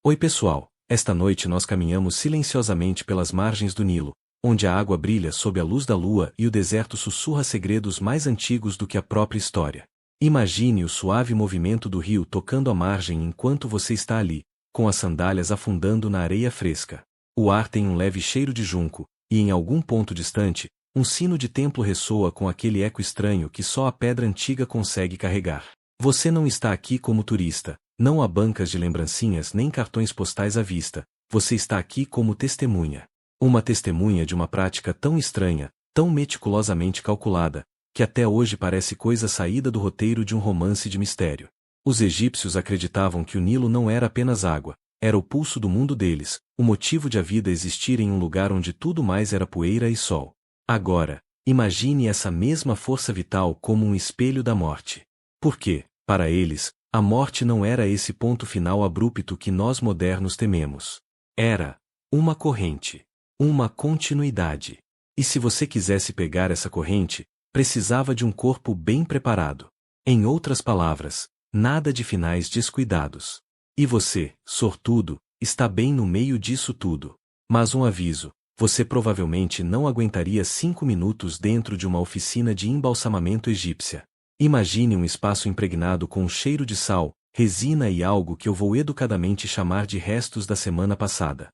Oi pessoal, esta noite nós caminhamos silenciosamente pelas margens do Nilo, onde a água brilha sob a luz da lua e o deserto sussurra segredos mais antigos do que a própria história. Imagine o suave movimento do rio tocando a margem enquanto você está ali, com as sandálias afundando na areia fresca. O ar tem um leve cheiro de junco, e em algum ponto distante, um sino de templo ressoa com aquele eco estranho que só a pedra antiga consegue carregar. Você não está aqui como turista. Não há bancas de lembrancinhas nem cartões postais à vista, você está aqui como testemunha. Uma testemunha de uma prática tão estranha, tão meticulosamente calculada, que até hoje parece coisa saída do roteiro de um romance de mistério. Os egípcios acreditavam que o Nilo não era apenas água, era o pulso do mundo deles, o motivo de a vida existir em um lugar onde tudo mais era poeira e sol. Agora, imagine essa mesma força vital como um espelho da morte. Porque, para eles, a morte não era esse ponto final abrupto que nós modernos tememos. Era uma corrente, uma continuidade. E se você quisesse pegar essa corrente, precisava de um corpo bem preparado. Em outras palavras, nada de finais descuidados. E você, sortudo, está bem no meio disso tudo. Mas um aviso, você provavelmente não aguentaria 5 minutos dentro de uma oficina de embalsamamento egípcia. Imagine um espaço impregnado com um cheiro de sal, resina e algo que eu vou educadamente chamar de restos da semana passada.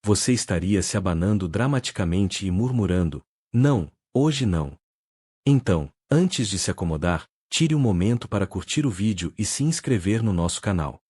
Você estaria se abanando dramaticamente e murmurando, não, hoje não. Então, antes de se acomodar, tire um momento para curtir o vídeo e se inscrever no nosso canal.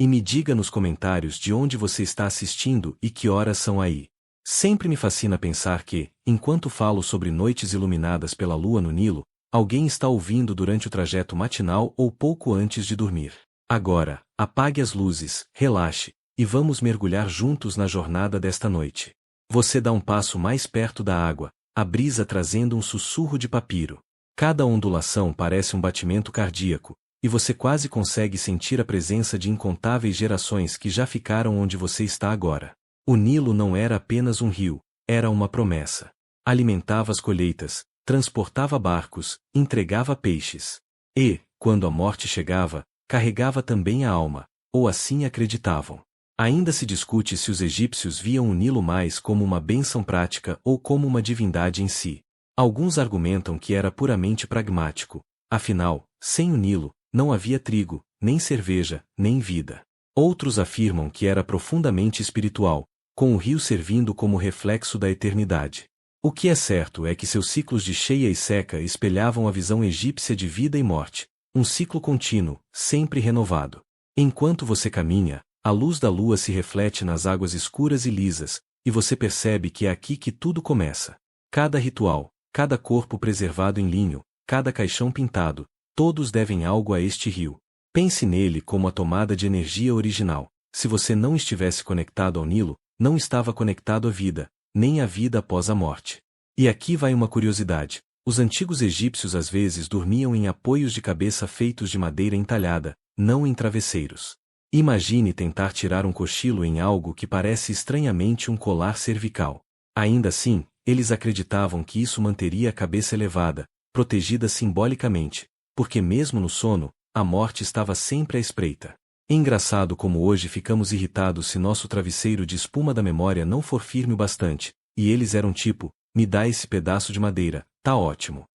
E me diga nos comentários de onde você está assistindo e que horas são aí. Sempre me fascina pensar que, enquanto falo sobre noites iluminadas pela lua no Nilo, alguém está ouvindo durante o trajeto matinal ou pouco antes de dormir. Agora, apague as luzes, relaxe, e vamos mergulhar juntos na jornada desta noite. Você dá um passo mais perto da água, a brisa trazendo um sussurro de papiro. Cada ondulação parece um batimento cardíaco, e você quase consegue sentir a presença de incontáveis gerações que já ficaram onde você está agora. O Nilo não era apenas um rio, era uma promessa. Alimentava as colheitas, transportava barcos, entregava peixes. E, quando a morte chegava, carregava também a alma, ou assim acreditavam. Ainda se discute se os egípcios viam o Nilo mais como uma bênção prática ou como uma divindade em si. Alguns argumentam que era puramente pragmático, afinal, sem o Nilo, não havia trigo, nem cerveja, nem vida. Outros afirmam que era profundamente espiritual, com o rio servindo como reflexo da eternidade. O que é certo é que seus ciclos de cheia e seca espelhavam a visão egípcia de vida e morte, um ciclo contínuo, sempre renovado. Enquanto você caminha, a luz da lua se reflete nas águas escuras e lisas, e você percebe que é aqui que tudo começa. Cada ritual, cada corpo preservado em linho, cada caixão pintado, todos devem algo a este rio. Pense nele como a tomada de energia original. Se você não estivesse conectado ao Nilo, não estava conectado à vida, nem a vida após a morte. E aqui vai uma curiosidade. Os antigos egípcios às vezes dormiam em apoios de cabeça feitos de madeira entalhada, não em travesseiros. Imagine tentar tirar um cochilo em algo que parece estranhamente um colar cervical. Ainda assim, eles acreditavam que isso manteria a cabeça elevada, protegida simbolicamente, porque mesmo no sono, a morte estava sempre à espreita. Engraçado como hoje ficamos irritados se nosso travesseiro de espuma da memória não for firme o bastante, e eles eram tipo, me dá esse pedaço de madeira, tá ótimo.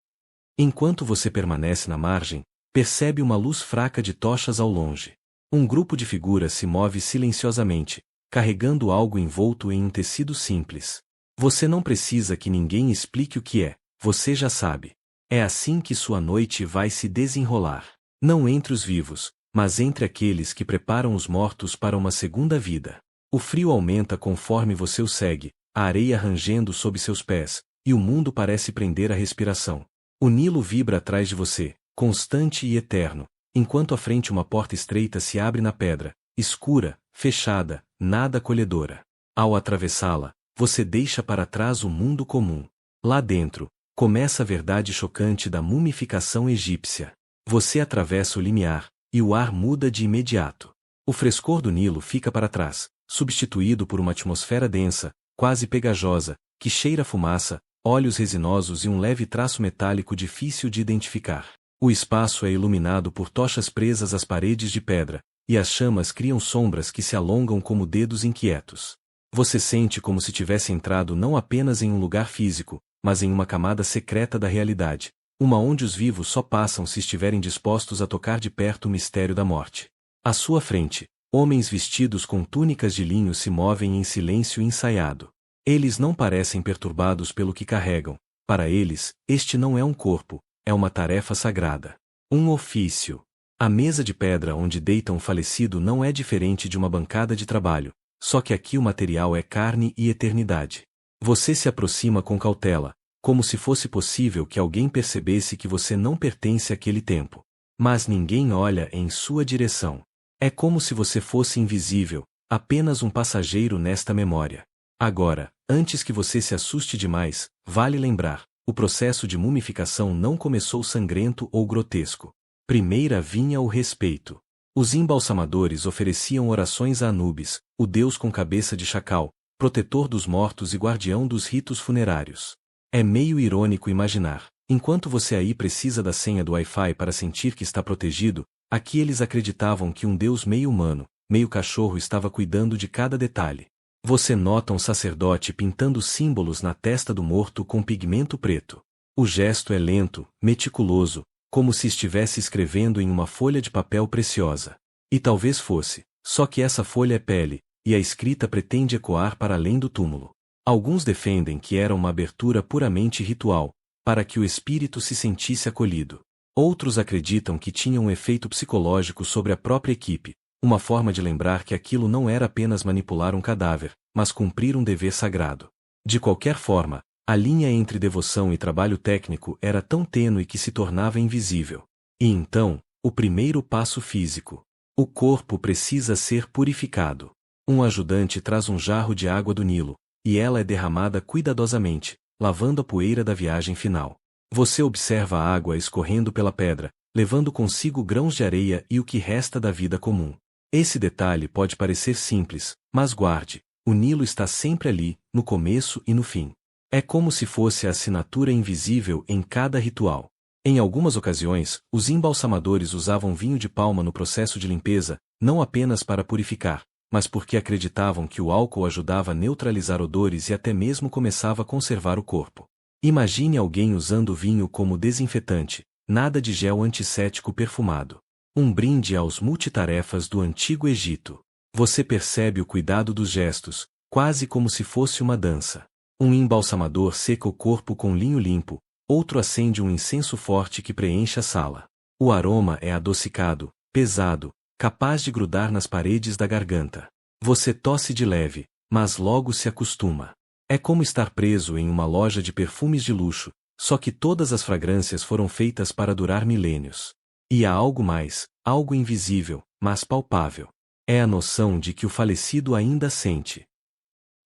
Enquanto você permanece na margem, percebe uma luz fraca de tochas ao longe. Um grupo de figuras se move silenciosamente, carregando algo envolto em um tecido simples. Você não precisa que ninguém explique o que é, você já sabe. É assim que sua noite vai se desenrolar. Não entre os vivos, mas entre aqueles que preparam os mortos para uma segunda vida. O frio aumenta conforme você o segue, a areia rangendo sob seus pés, e o mundo parece prender a respiração. O Nilo vibra atrás de você, constante e eterno, enquanto à frente uma porta estreita se abre na pedra, escura, fechada, nada acolhedora. Ao atravessá-la, você deixa para trás o mundo comum. Lá dentro, começa a verdade chocante da mumificação egípcia. Você atravessa o limiar, e o ar muda de imediato. O frescor do Nilo fica para trás, substituído por uma atmosfera densa, quase pegajosa, que cheira a fumaça, óleos resinosos e um leve traço metálico difícil de identificar. O espaço é iluminado por tochas presas às paredes de pedra, e as chamas criam sombras que se alongam como dedos inquietos. Você sente como se tivesse entrado não apenas em um lugar físico, mas em uma camada secreta da realidade, uma onde os vivos só passam se estiverem dispostos a tocar de perto o mistério da morte. À sua frente, homens vestidos com túnicas de linho se movem em silêncio ensaiado. Eles não parecem perturbados pelo que carregam. Para eles, este não é um corpo, é uma tarefa sagrada. Um ofício. A mesa de pedra onde deita um falecido não é diferente de uma bancada de trabalho, só que aqui o material é carne e eternidade. Você se aproxima com cautela, como se fosse possível que alguém percebesse que você não pertence àquele tempo. Mas ninguém olha em sua direção. É como se você fosse invisível, apenas um passageiro nesta memória. Agora, antes que você se assuste demais, vale lembrar, o processo de mumificação não começou sangrento ou grotesco. Primeira vinha o respeito. Os embalsamadores ofereciam orações a Anubis, o deus com cabeça de chacal, protetor dos mortos e guardião dos ritos funerários. É meio irônico imaginar, enquanto você aí precisa da senha do Wi-Fi para sentir que está protegido, aqui eles acreditavam que um deus meio humano, meio cachorro estava cuidando de cada detalhe. Você nota um sacerdote pintando símbolos na testa do morto com pigmento preto. O gesto é lento, meticuloso, como se estivesse escrevendo em uma folha de papel preciosa. E talvez fosse, só que essa folha é pele, e a escrita pretende ecoar para além do túmulo. Alguns defendem que era uma abertura puramente ritual, para que o espírito se sentisse acolhido. Outros acreditam que tinha um efeito psicológico sobre a própria equipe, uma forma de lembrar que aquilo não era apenas manipular um cadáver, mas cumprir um dever sagrado. De qualquer forma, a linha entre devoção e trabalho técnico era tão tênue que se tornava invisível. E então, o primeiro passo físico. O corpo precisa ser purificado. Um ajudante traz um jarro de água do Nilo, e ela é derramada cuidadosamente, lavando a poeira da viagem final. Você observa a água escorrendo pela pedra, levando consigo grãos de areia e o que resta da vida comum. Esse detalhe pode parecer simples, mas guarde, o Nilo está sempre ali, no começo e no fim. É como se fosse a assinatura invisível em cada ritual. Em algumas ocasiões, os embalsamadores usavam vinho de palma no processo de limpeza, não apenas para purificar, mas porque acreditavam que o álcool ajudava a neutralizar odores e até mesmo começava a conservar o corpo. Imagine alguém usando vinho como desinfetante, nada de gel antisséptico perfumado. Um brinde aos multitarefas do Antigo Egito. Você percebe o cuidado dos gestos, quase como se fosse uma dança. Um embalsamador seca o corpo com linho limpo, outro acende um incenso forte que preenche a sala. O aroma é adocicado, pesado, capaz de grudar nas paredes da garganta. Você tosse de leve, mas logo se acostuma. É como estar preso em uma loja de perfumes de luxo, só que todas as fragrâncias foram feitas para durar milênios. E há algo mais, algo invisível, mas palpável. É a noção de que o falecido ainda sente.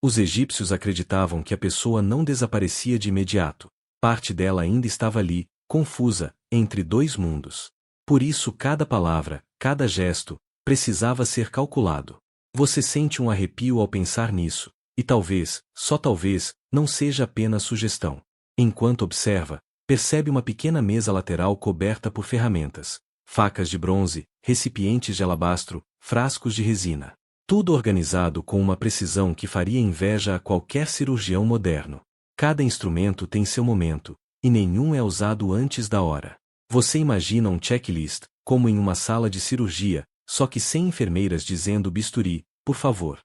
Os egípcios acreditavam que a pessoa não desaparecia de imediato. Parte dela ainda estava ali, confusa, entre dois mundos. Por isso cada palavra, cada gesto, precisava ser calculado. Você sente um arrepio ao pensar nisso, e talvez, só talvez, não seja apenas sugestão. Enquanto observa, percebe uma pequena mesa lateral coberta por ferramentas, facas de bronze, recipientes de alabastro, frascos de resina. Tudo organizado com uma precisão que faria inveja a qualquer cirurgião moderno. Cada instrumento tem seu momento, e nenhum é usado antes da hora. Você imagina um checklist, como em uma sala de cirurgia, só que sem enfermeiras dizendo bisturi, por favor.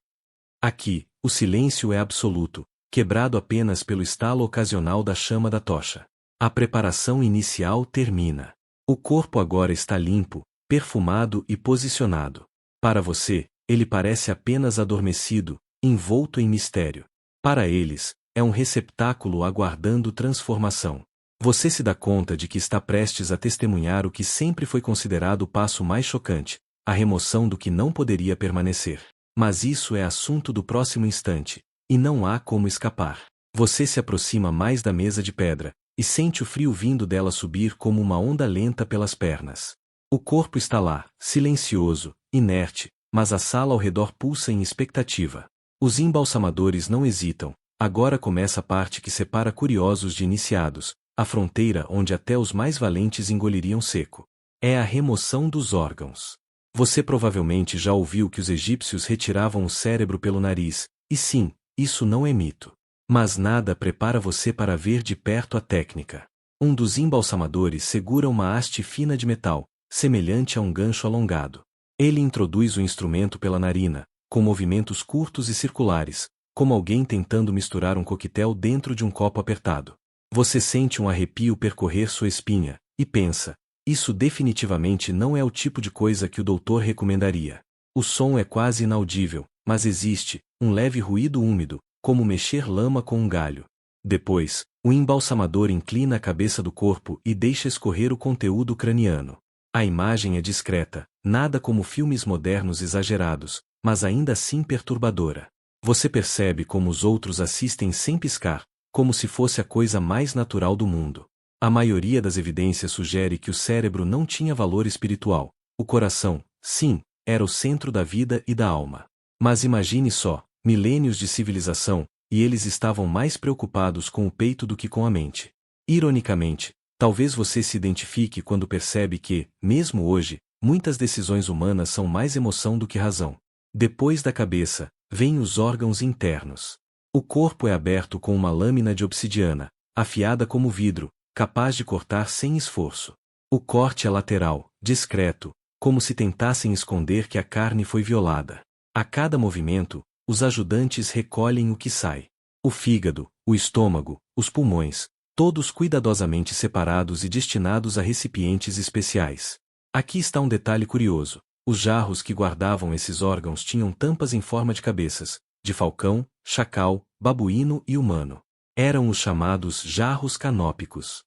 Aqui, o silêncio é absoluto, quebrado apenas pelo estalo ocasional da chama da tocha. A preparação inicial termina. O corpo agora está limpo, perfumado e posicionado. Para você, ele parece apenas adormecido, envolto em mistério. Para eles, é um receptáculo aguardando transformação. Você se dá conta de que está prestes a testemunhar o que sempre foi considerado o passo mais chocante, a remoção do que não poderia permanecer. Mas isso é assunto do próximo instante, e não há como escapar. Você se aproxima mais da mesa de pedra, e sente o frio vindo dela subir como uma onda lenta pelas pernas. O corpo está lá, silencioso, inerte, mas a sala ao redor pulsa em expectativa. Os embalsamadores não hesitam, agora começa a parte que separa curiosos de iniciados, a fronteira onde até os mais valentes engoliriam seco. É a remoção dos órgãos. Você provavelmente já ouviu que os egípcios retiravam o cérebro pelo nariz, e sim, isso não é mito. Mas nada prepara você para ver de perto a técnica. Um dos embalsamadores segura uma haste fina de metal, semelhante a um gancho alongado. Ele introduz o instrumento pela narina, com movimentos curtos e circulares, como alguém tentando misturar um coquetel dentro de um copo apertado. Você sente um arrepio percorrer sua espinha, e pensa, isso definitivamente não é o tipo de coisa que o doutor recomendaria. O som é quase inaudível, mas existe, um leve ruído úmido, como mexer lama com um galho. Depois, o embalsamador inclina a cabeça do corpo e deixa escorrer o conteúdo craniano. A imagem é discreta, nada como filmes modernos exagerados, mas ainda assim perturbadora. Você percebe como os outros assistem sem piscar, como se fosse a coisa mais natural do mundo. A maioria das evidências sugere que o cérebro não tinha valor espiritual. O coração, sim, era o centro da vida e da alma. Mas imagine só, milênios de civilização, e eles estavam mais preocupados com o peito do que com a mente. Ironicamente, talvez você se identifique quando percebe que, mesmo hoje, muitas decisões humanas são mais emoção do que razão. Depois da cabeça, vêm os órgãos internos. O corpo é aberto com uma lâmina de obsidiana, afiada como vidro, capaz de cortar sem esforço. O corte é lateral, discreto, como se tentassem esconder que a carne foi violada. A cada movimento, os ajudantes recolhem o que sai. O fígado, o estômago, os pulmões, todos cuidadosamente separados e destinados a recipientes especiais. Aqui está um detalhe curioso. Os jarros que guardavam esses órgãos tinham tampas em forma de cabeças, de falcão, chacal, babuíno e humano. Eram os chamados jarros canópicos.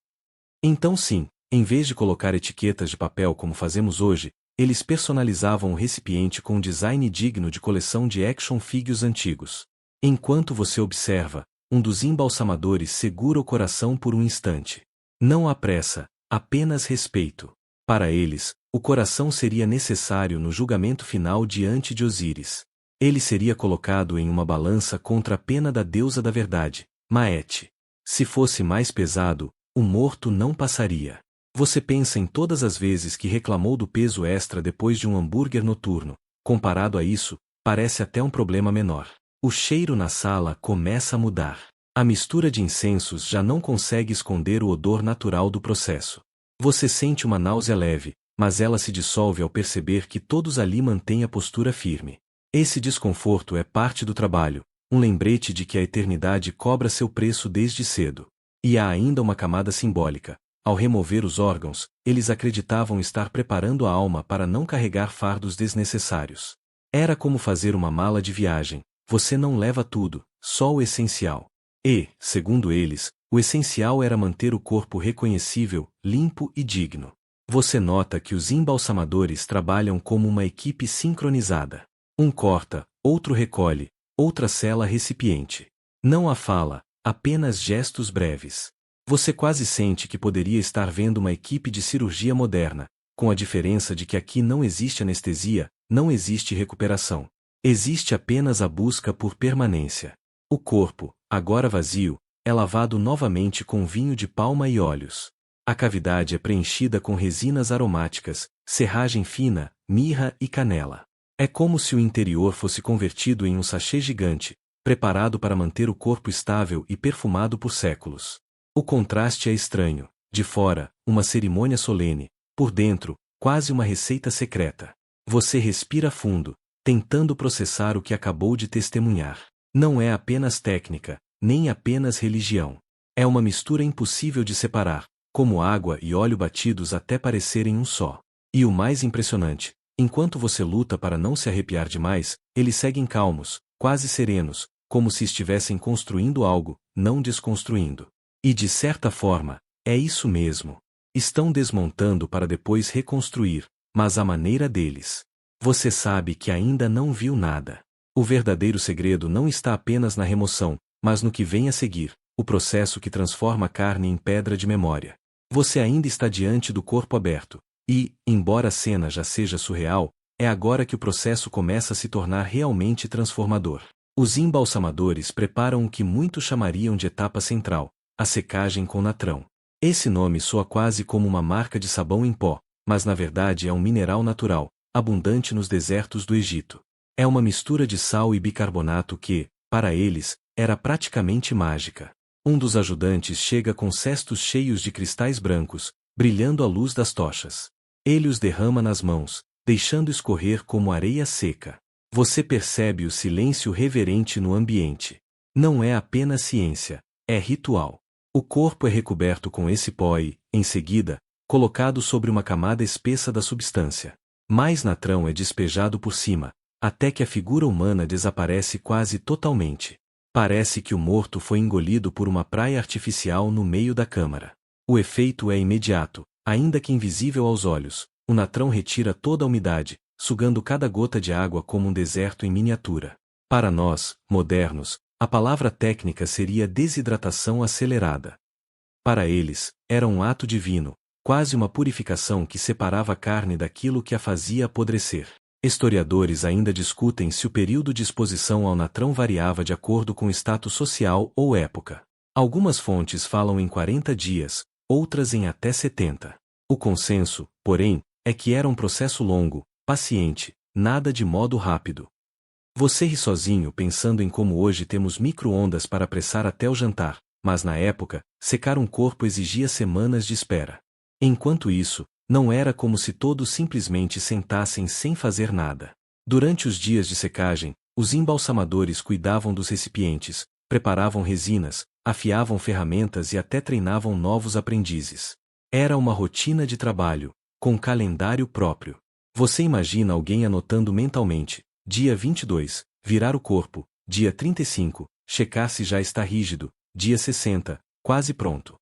Então sim, em vez de colocar etiquetas de papel como fazemos hoje, eles personalizavam o recipiente com um design digno de coleção de action figures antigos. Enquanto você observa, um dos embalsamadores segura o coração por um instante. Não há pressa, apenas respeito. Para eles, o coração seria necessário no julgamento final diante de Osíris. Ele seria colocado em uma balança contra a pena da deusa da verdade, Maete. Se fosse mais pesado, o morto não passaria. Você pensa em todas as vezes que reclamou do peso extra depois de um hambúrguer noturno. Comparado a isso, parece até um problema menor. O cheiro na sala começa a mudar. A mistura de incensos já não consegue esconder o odor natural do processo. Você sente uma náusea leve, mas ela se dissolve ao perceber que todos ali mantêm a postura firme. Esse desconforto é parte do trabalho, um lembrete de que a eternidade cobra seu preço desde cedo. E há ainda uma camada simbólica. Ao remover os órgãos, eles acreditavam estar preparando a alma para não carregar fardos desnecessários. Era como fazer uma mala de viagem. Você não leva tudo, só o essencial. E, segundo eles, o essencial era manter o corpo reconhecível, limpo e digno. Você nota que os embalsamadores trabalham como uma equipe sincronizada. Um corta, outro recolhe, outra sela recipiente. Não há fala, apenas gestos breves. Você quase sente que poderia estar vendo uma equipe de cirurgia moderna, com a diferença de que aqui não existe anestesia, não existe recuperação. Existe apenas a busca por permanência. O corpo, agora vazio, é lavado novamente com vinho de palma e óleos. A cavidade é preenchida com resinas aromáticas, serragem fina, mirra e canela. É como se o interior fosse convertido em um sachê gigante, preparado para manter o corpo estável e perfumado por séculos. O contraste é estranho. De fora, uma cerimônia solene. Por dentro, quase uma receita secreta. Você respira fundo, tentando processar o que acabou de testemunhar. Não é apenas técnica, nem apenas religião. É uma mistura impossível de separar, como água e óleo batidos até parecerem um só. E o mais impressionante, enquanto você luta para não se arrepiar demais, eles seguem calmos, quase serenos, como se estivessem construindo algo, não desconstruindo. E de certa forma, é isso mesmo. Estão desmontando para depois reconstruir, mas à maneira deles. Você sabe que ainda não viu nada. O verdadeiro segredo não está apenas na remoção, mas no que vem a seguir, o processo que transforma a carne em pedra de memória. Você ainda está diante do corpo aberto, e, embora a cena já seja surreal, é agora que o processo começa a se tornar realmente transformador. Os embalsamadores preparam o que muitos chamariam de etapa central, a secagem com natrão. Esse nome soa quase como uma marca de sabão em pó, mas na verdade é um mineral natural, abundante nos desertos do Egito. É uma mistura de sal e bicarbonato que, para eles, era praticamente mágica. Um dos ajudantes chega com cestos cheios de cristais brancos, brilhando à luz das tochas. Ele os derrama nas mãos, deixando escorrer como areia seca. Você percebe o silêncio reverente no ambiente. Não é apenas ciência, é ritual. O corpo é recoberto com esse pó e, em seguida, colocado sobre uma camada espessa da substância. Mais natrão é despejado por cima, até que a figura humana desaparece quase totalmente. Parece que o morto foi engolido por uma praia artificial no meio da câmara. O efeito é imediato, ainda que invisível aos olhos. O natrão retira toda a umidade, sugando cada gota de água como um deserto em miniatura. Para nós, modernos, a palavra técnica seria desidratação acelerada. Para eles, era um ato divino, quase uma purificação que separava a carne daquilo que a fazia apodrecer. Historiadores ainda discutem se o período de exposição ao natrão variava de acordo com o status social ou época. Algumas fontes falam em 40 dias, outras em até 70. O consenso, porém, é que era um processo longo, paciente, nada de modo rápido. Você ri sozinho pensando em como hoje temos micro-ondas para apressar até o jantar, mas na época, secar um corpo exigia semanas de espera. Enquanto isso, não era como se todos simplesmente sentassem sem fazer nada. Durante os dias de secagem, os embalsamadores cuidavam dos recipientes, preparavam resinas, afiavam ferramentas e até treinavam novos aprendizes. Era uma rotina de trabalho, com calendário próprio. Você imagina alguém anotando mentalmente, dia 22, virar o corpo, dia 35, checar se já está rígido, dia 60, quase pronto.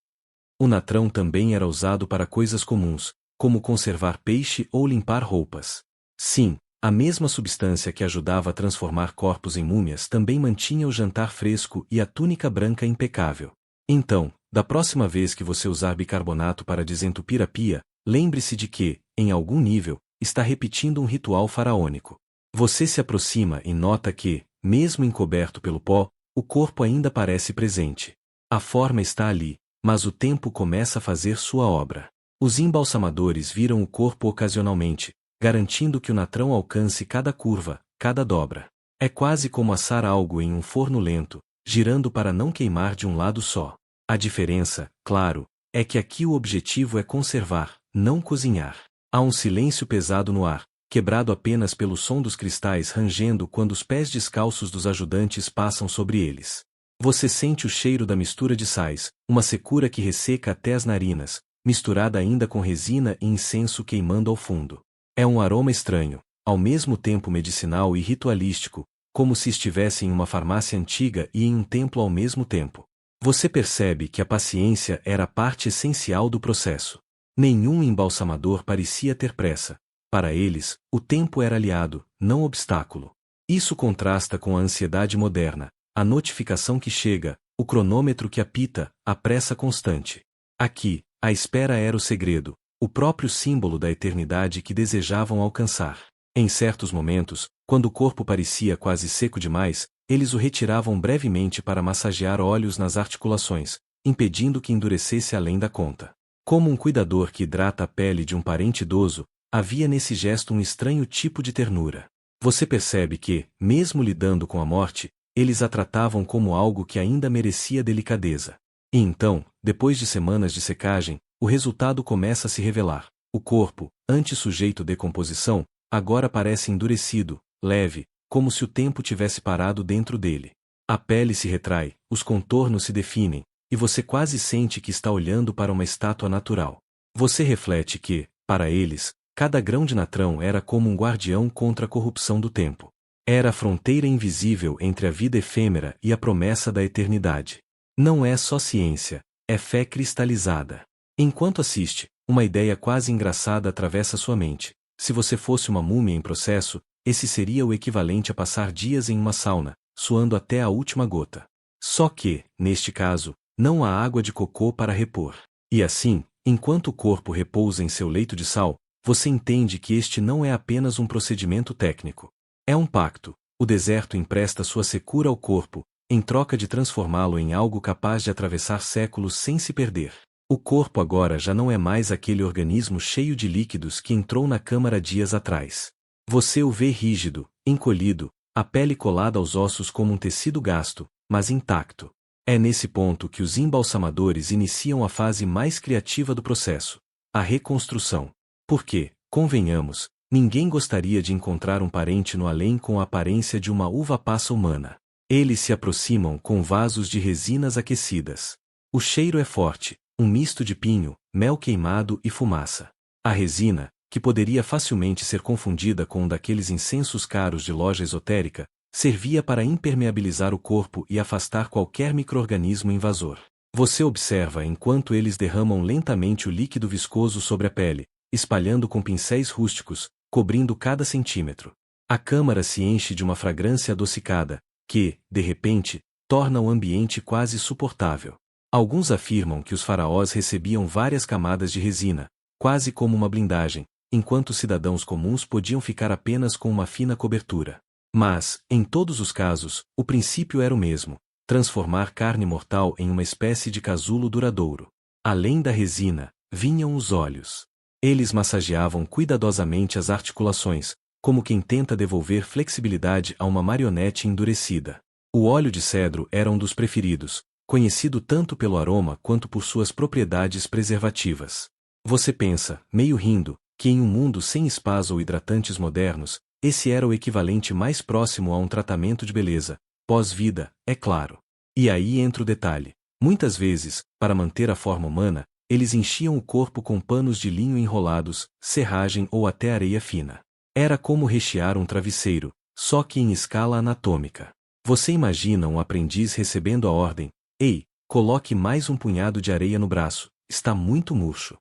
O natrão também era usado para coisas comuns, como conservar peixe ou limpar roupas. Sim, a mesma substância que ajudava a transformar corpos em múmias também mantinha o jantar fresco e a túnica branca impecável. Então, da próxima vez que você usar bicarbonato para desentupir a pia, lembre-se de que, em algum nível, está repetindo um ritual faraônico. Você se aproxima e nota que, mesmo encoberto pelo pó, o corpo ainda parece presente. A forma está ali, mas o tempo começa a fazer sua obra. Os embalsamadores viram o corpo ocasionalmente, garantindo que o natrão alcance cada curva, cada dobra. É quase como assar algo em um forno lento, girando para não queimar de um lado só. A diferença, claro, é que aqui o objetivo é conservar, não cozinhar. Há um silêncio pesado no ar, quebrado apenas pelo som dos cristais rangendo quando os pés descalços dos ajudantes passam sobre eles. Você sente o cheiro da mistura de sais, uma secura que resseca até as narinas, misturada ainda com resina e incenso queimando ao fundo. É um aroma estranho, ao mesmo tempo medicinal e ritualístico, como se estivesse em uma farmácia antiga e em um templo ao mesmo tempo. Você percebe que a paciência era a parte essencial do processo. Nenhum embalsamador parecia ter pressa. Para eles, o tempo era aliado, não obstáculo. Isso contrasta com a ansiedade moderna, a notificação que chega, o cronômetro que apita, a pressa constante. Aqui, a espera era o segredo, o próprio símbolo da eternidade que desejavam alcançar. Em certos momentos, quando o corpo parecia quase seco demais, eles o retiravam brevemente para massagear óleos nas articulações, impedindo que endurecesse além da conta. Como um cuidador que hidrata a pele de um parente idoso, havia nesse gesto um estranho tipo de ternura. Você percebe que, mesmo lidando com a morte, eles a tratavam como algo que ainda merecia delicadeza. E então, depois de semanas de secagem, o resultado começa a se revelar. O corpo, antes sujeito à decomposição, agora parece endurecido, leve, como se o tempo tivesse parado dentro dele. A pele se retrai, os contornos se definem, e você quase sente que está olhando para uma estátua natural. Você reflete que, para eles, cada grão de natrão era como um guardião contra a corrupção do tempo. Era a fronteira invisível entre a vida efêmera e a promessa da eternidade. Não é só ciência, é fé cristalizada. Enquanto assiste, uma ideia quase engraçada atravessa sua mente. Se você fosse uma múmia em processo, esse seria o equivalente a passar dias em uma sauna, suando até a última gota. Só que, neste caso, não há água de cocô para repor. E assim, enquanto o corpo repousa em seu leito de sal, você entende que este não é apenas um procedimento técnico. É um pacto. O deserto empresta sua secura ao corpo, em troca de transformá-lo em algo capaz de atravessar séculos sem se perder. O corpo agora já não é mais aquele organismo cheio de líquidos que entrou na câmara dias atrás. Você o vê rígido, encolhido, a pele colada aos ossos como um tecido gasto, mas intacto. É nesse ponto que os embalsamadores iniciam a fase mais criativa do processo, a reconstrução. Porque, convenhamos, ninguém gostaria de encontrar um parente no além com a aparência de uma uva passa humana. Eles se aproximam com vasos de resinas aquecidas. O cheiro é forte, um misto de pinho, mel queimado e fumaça. A resina, que poderia facilmente ser confundida com um daqueles incensos caros de loja esotérica, servia para impermeabilizar o corpo e afastar qualquer micro-organismo invasor. Você observa enquanto eles derramam lentamente o líquido viscoso sobre a pele, espalhando com pincéis rústicos, cobrindo cada centímetro. A câmara se enche de uma fragrância adocicada, que, de repente, torna o ambiente quase suportável. Alguns afirmam que os faraós recebiam várias camadas de resina, quase como uma blindagem, enquanto cidadãos comuns podiam ficar apenas com uma fina cobertura. Mas, em todos os casos, o princípio era o mesmo: transformar carne mortal em uma espécie de casulo duradouro. Além da resina, vinham os óleos. Eles massageavam cuidadosamente as articulações, como quem tenta devolver flexibilidade a uma marionete endurecida. O óleo de cedro era um dos preferidos, conhecido tanto pelo aroma quanto por suas propriedades preservativas. Você pensa, meio rindo, que em um mundo sem spas ou hidratantes modernos, esse era o equivalente mais próximo a um tratamento de beleza, pós-vida, é claro. E aí entra o detalhe. Muitas vezes, para manter a forma humana, eles enchiam o corpo com panos de linho enrolados, serragem ou até areia fina. Era como rechear um travesseiro, só que em escala anatômica. Você imagina um aprendiz recebendo a ordem: "Ei, coloque mais um punhado de areia no braço, está muito murcho."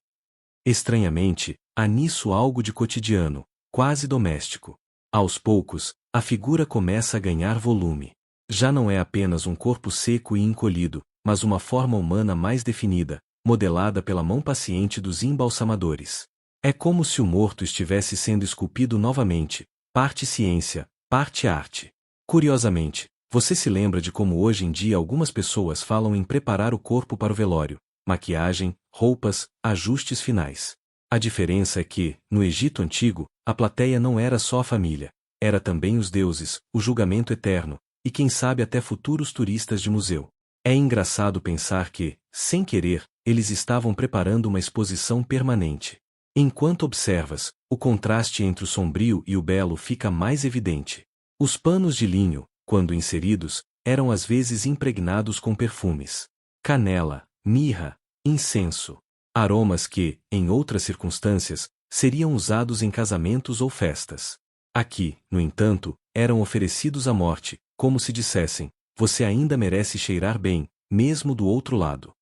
Estranhamente, há nisso algo de cotidiano, quase doméstico. Aos poucos, a figura começa a ganhar volume. Já não é apenas um corpo seco e encolhido, mas uma forma humana mais definida, modelada pela mão paciente dos embalsamadores. É como se o morto estivesse sendo esculpido novamente, parte ciência, parte arte. Curiosamente, você se lembra de como hoje em dia algumas pessoas falam em preparar o corpo para o velório, maquiagem, roupas, ajustes finais. A diferença é que, no Egito Antigo, a plateia não era só a família, era também os deuses, o julgamento eterno, e quem sabe até futuros turistas de museu. É engraçado pensar que, sem querer, eles estavam preparando uma exposição permanente. Enquanto observas, o contraste entre o sombrio e o belo fica mais evidente. Os panos de linho, quando inseridos, eram às vezes impregnados com perfumes. Canela, mirra, incenso. Aromas que, em outras circunstâncias, seriam usados em casamentos ou festas. Aqui, no entanto, eram oferecidos à morte, como se dissessem: "Você ainda merece cheirar bem, mesmo do outro lado."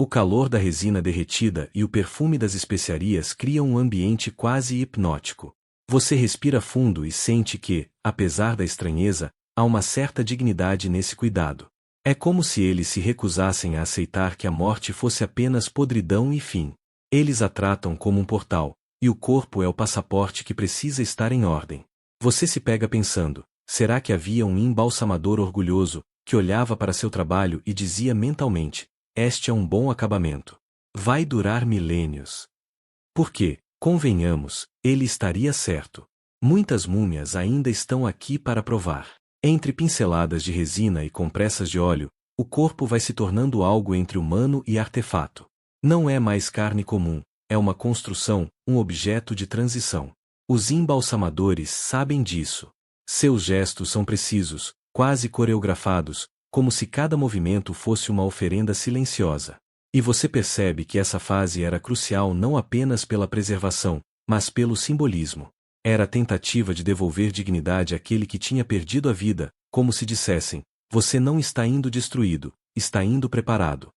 O calor da resina derretida e o perfume das especiarias criam um ambiente quase hipnótico. Você respira fundo e sente que, apesar da estranheza, há uma certa dignidade nesse cuidado. É como se eles se recusassem a aceitar que a morte fosse apenas podridão e fim. Eles a tratam como um portal, e o corpo é o passaporte que precisa estar em ordem. Você se pega pensando: será que havia um embalsamador orgulhoso, que olhava para seu trabalho e dizia mentalmente: "Este é um bom acabamento. Vai durar milênios." Porque, convenhamos, ele estaria certo. Muitas múmias ainda estão aqui para provar. Entre pinceladas de resina e compressas de óleo, o corpo vai se tornando algo entre humano e artefato. Não é mais carne comum, é uma construção, um objeto de transição. Os embalsamadores sabem disso. Seus gestos são precisos, quase coreografados, como se cada movimento fosse uma oferenda silenciosa. E você percebe que essa fase era crucial não apenas pela preservação, mas pelo simbolismo. Era a tentativa de devolver dignidade àquele que tinha perdido a vida, como se dissessem: "Você não está indo destruído, está indo preparado."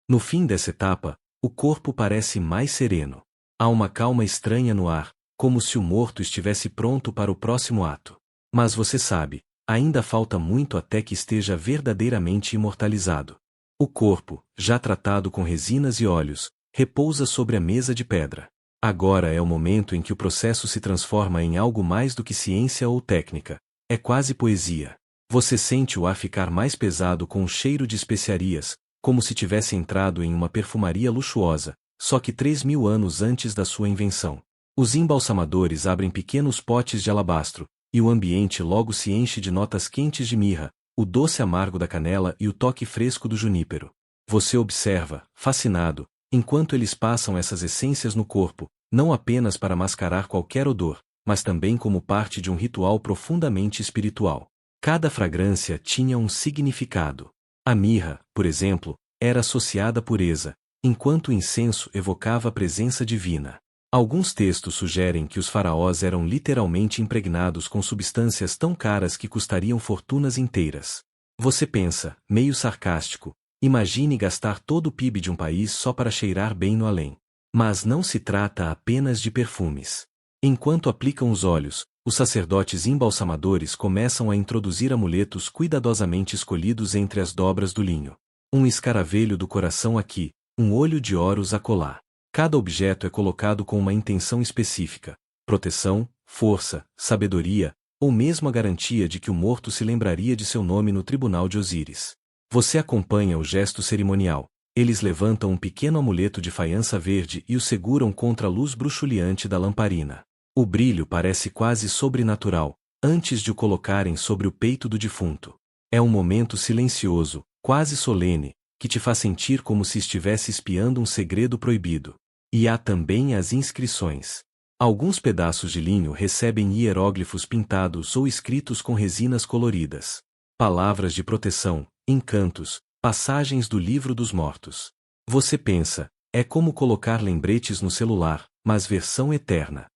No fim dessa etapa, o corpo parece mais sereno. Há uma calma estranha no ar, como se o morto estivesse pronto para o próximo ato. Mas você sabe, ainda falta muito até que esteja verdadeiramente imortalizado. O corpo, já tratado com resinas e óleos, repousa sobre a mesa de pedra. Agora é o momento em que o processo se transforma em algo mais do que ciência ou técnica. É quase poesia. Você sente o ar ficar mais pesado com o cheiro de especiarias, como se tivesse entrado em uma perfumaria luxuosa, só que 3.000 anos antes da sua invenção. Os embalsamadores abrem pequenos potes de alabastro, e o ambiente logo se enche de notas quentes de mirra, o doce amargo da canela e o toque fresco do junípero. Você observa, fascinado, enquanto eles passam essas essências no corpo, não apenas para mascarar qualquer odor, mas também como parte de um ritual profundamente espiritual. Cada fragrância tinha um significado. A mirra, por exemplo, era associada à pureza, enquanto o incenso evocava a presença divina. Alguns textos sugerem que os faraós eram literalmente impregnados com substâncias tão caras que custariam fortunas inteiras. Você pensa, meio sarcástico, imagine gastar todo o PIB de um país só para cheirar bem no além. Mas não se trata apenas de perfumes. Enquanto aplicam os óleos, os sacerdotes embalsamadores começam a introduzir amuletos cuidadosamente escolhidos entre as dobras do linho. Um escaravelho do coração aqui, um olho de Horus acolá. Cada objeto é colocado com uma intenção específica: proteção, força, sabedoria, ou mesmo a garantia de que o morto se lembraria de seu nome no tribunal de Osíris. Você acompanha o gesto cerimonial. Eles levantam um pequeno amuleto de faiança verde e o seguram contra a luz bruxuleante da lamparina. O brilho parece quase sobrenatural, antes de o colocarem sobre o peito do defunto. É um momento silencioso, quase solene, que te faz sentir como se estivesse espiando um segredo proibido. E há também as inscrições. Alguns pedaços de linho recebem hieróglifos pintados ou escritos com resinas coloridas. Palavras de proteção, encantos, passagens do livro dos mortos. Você pensa, é como colocar lembretes no celular, mas versão eterna.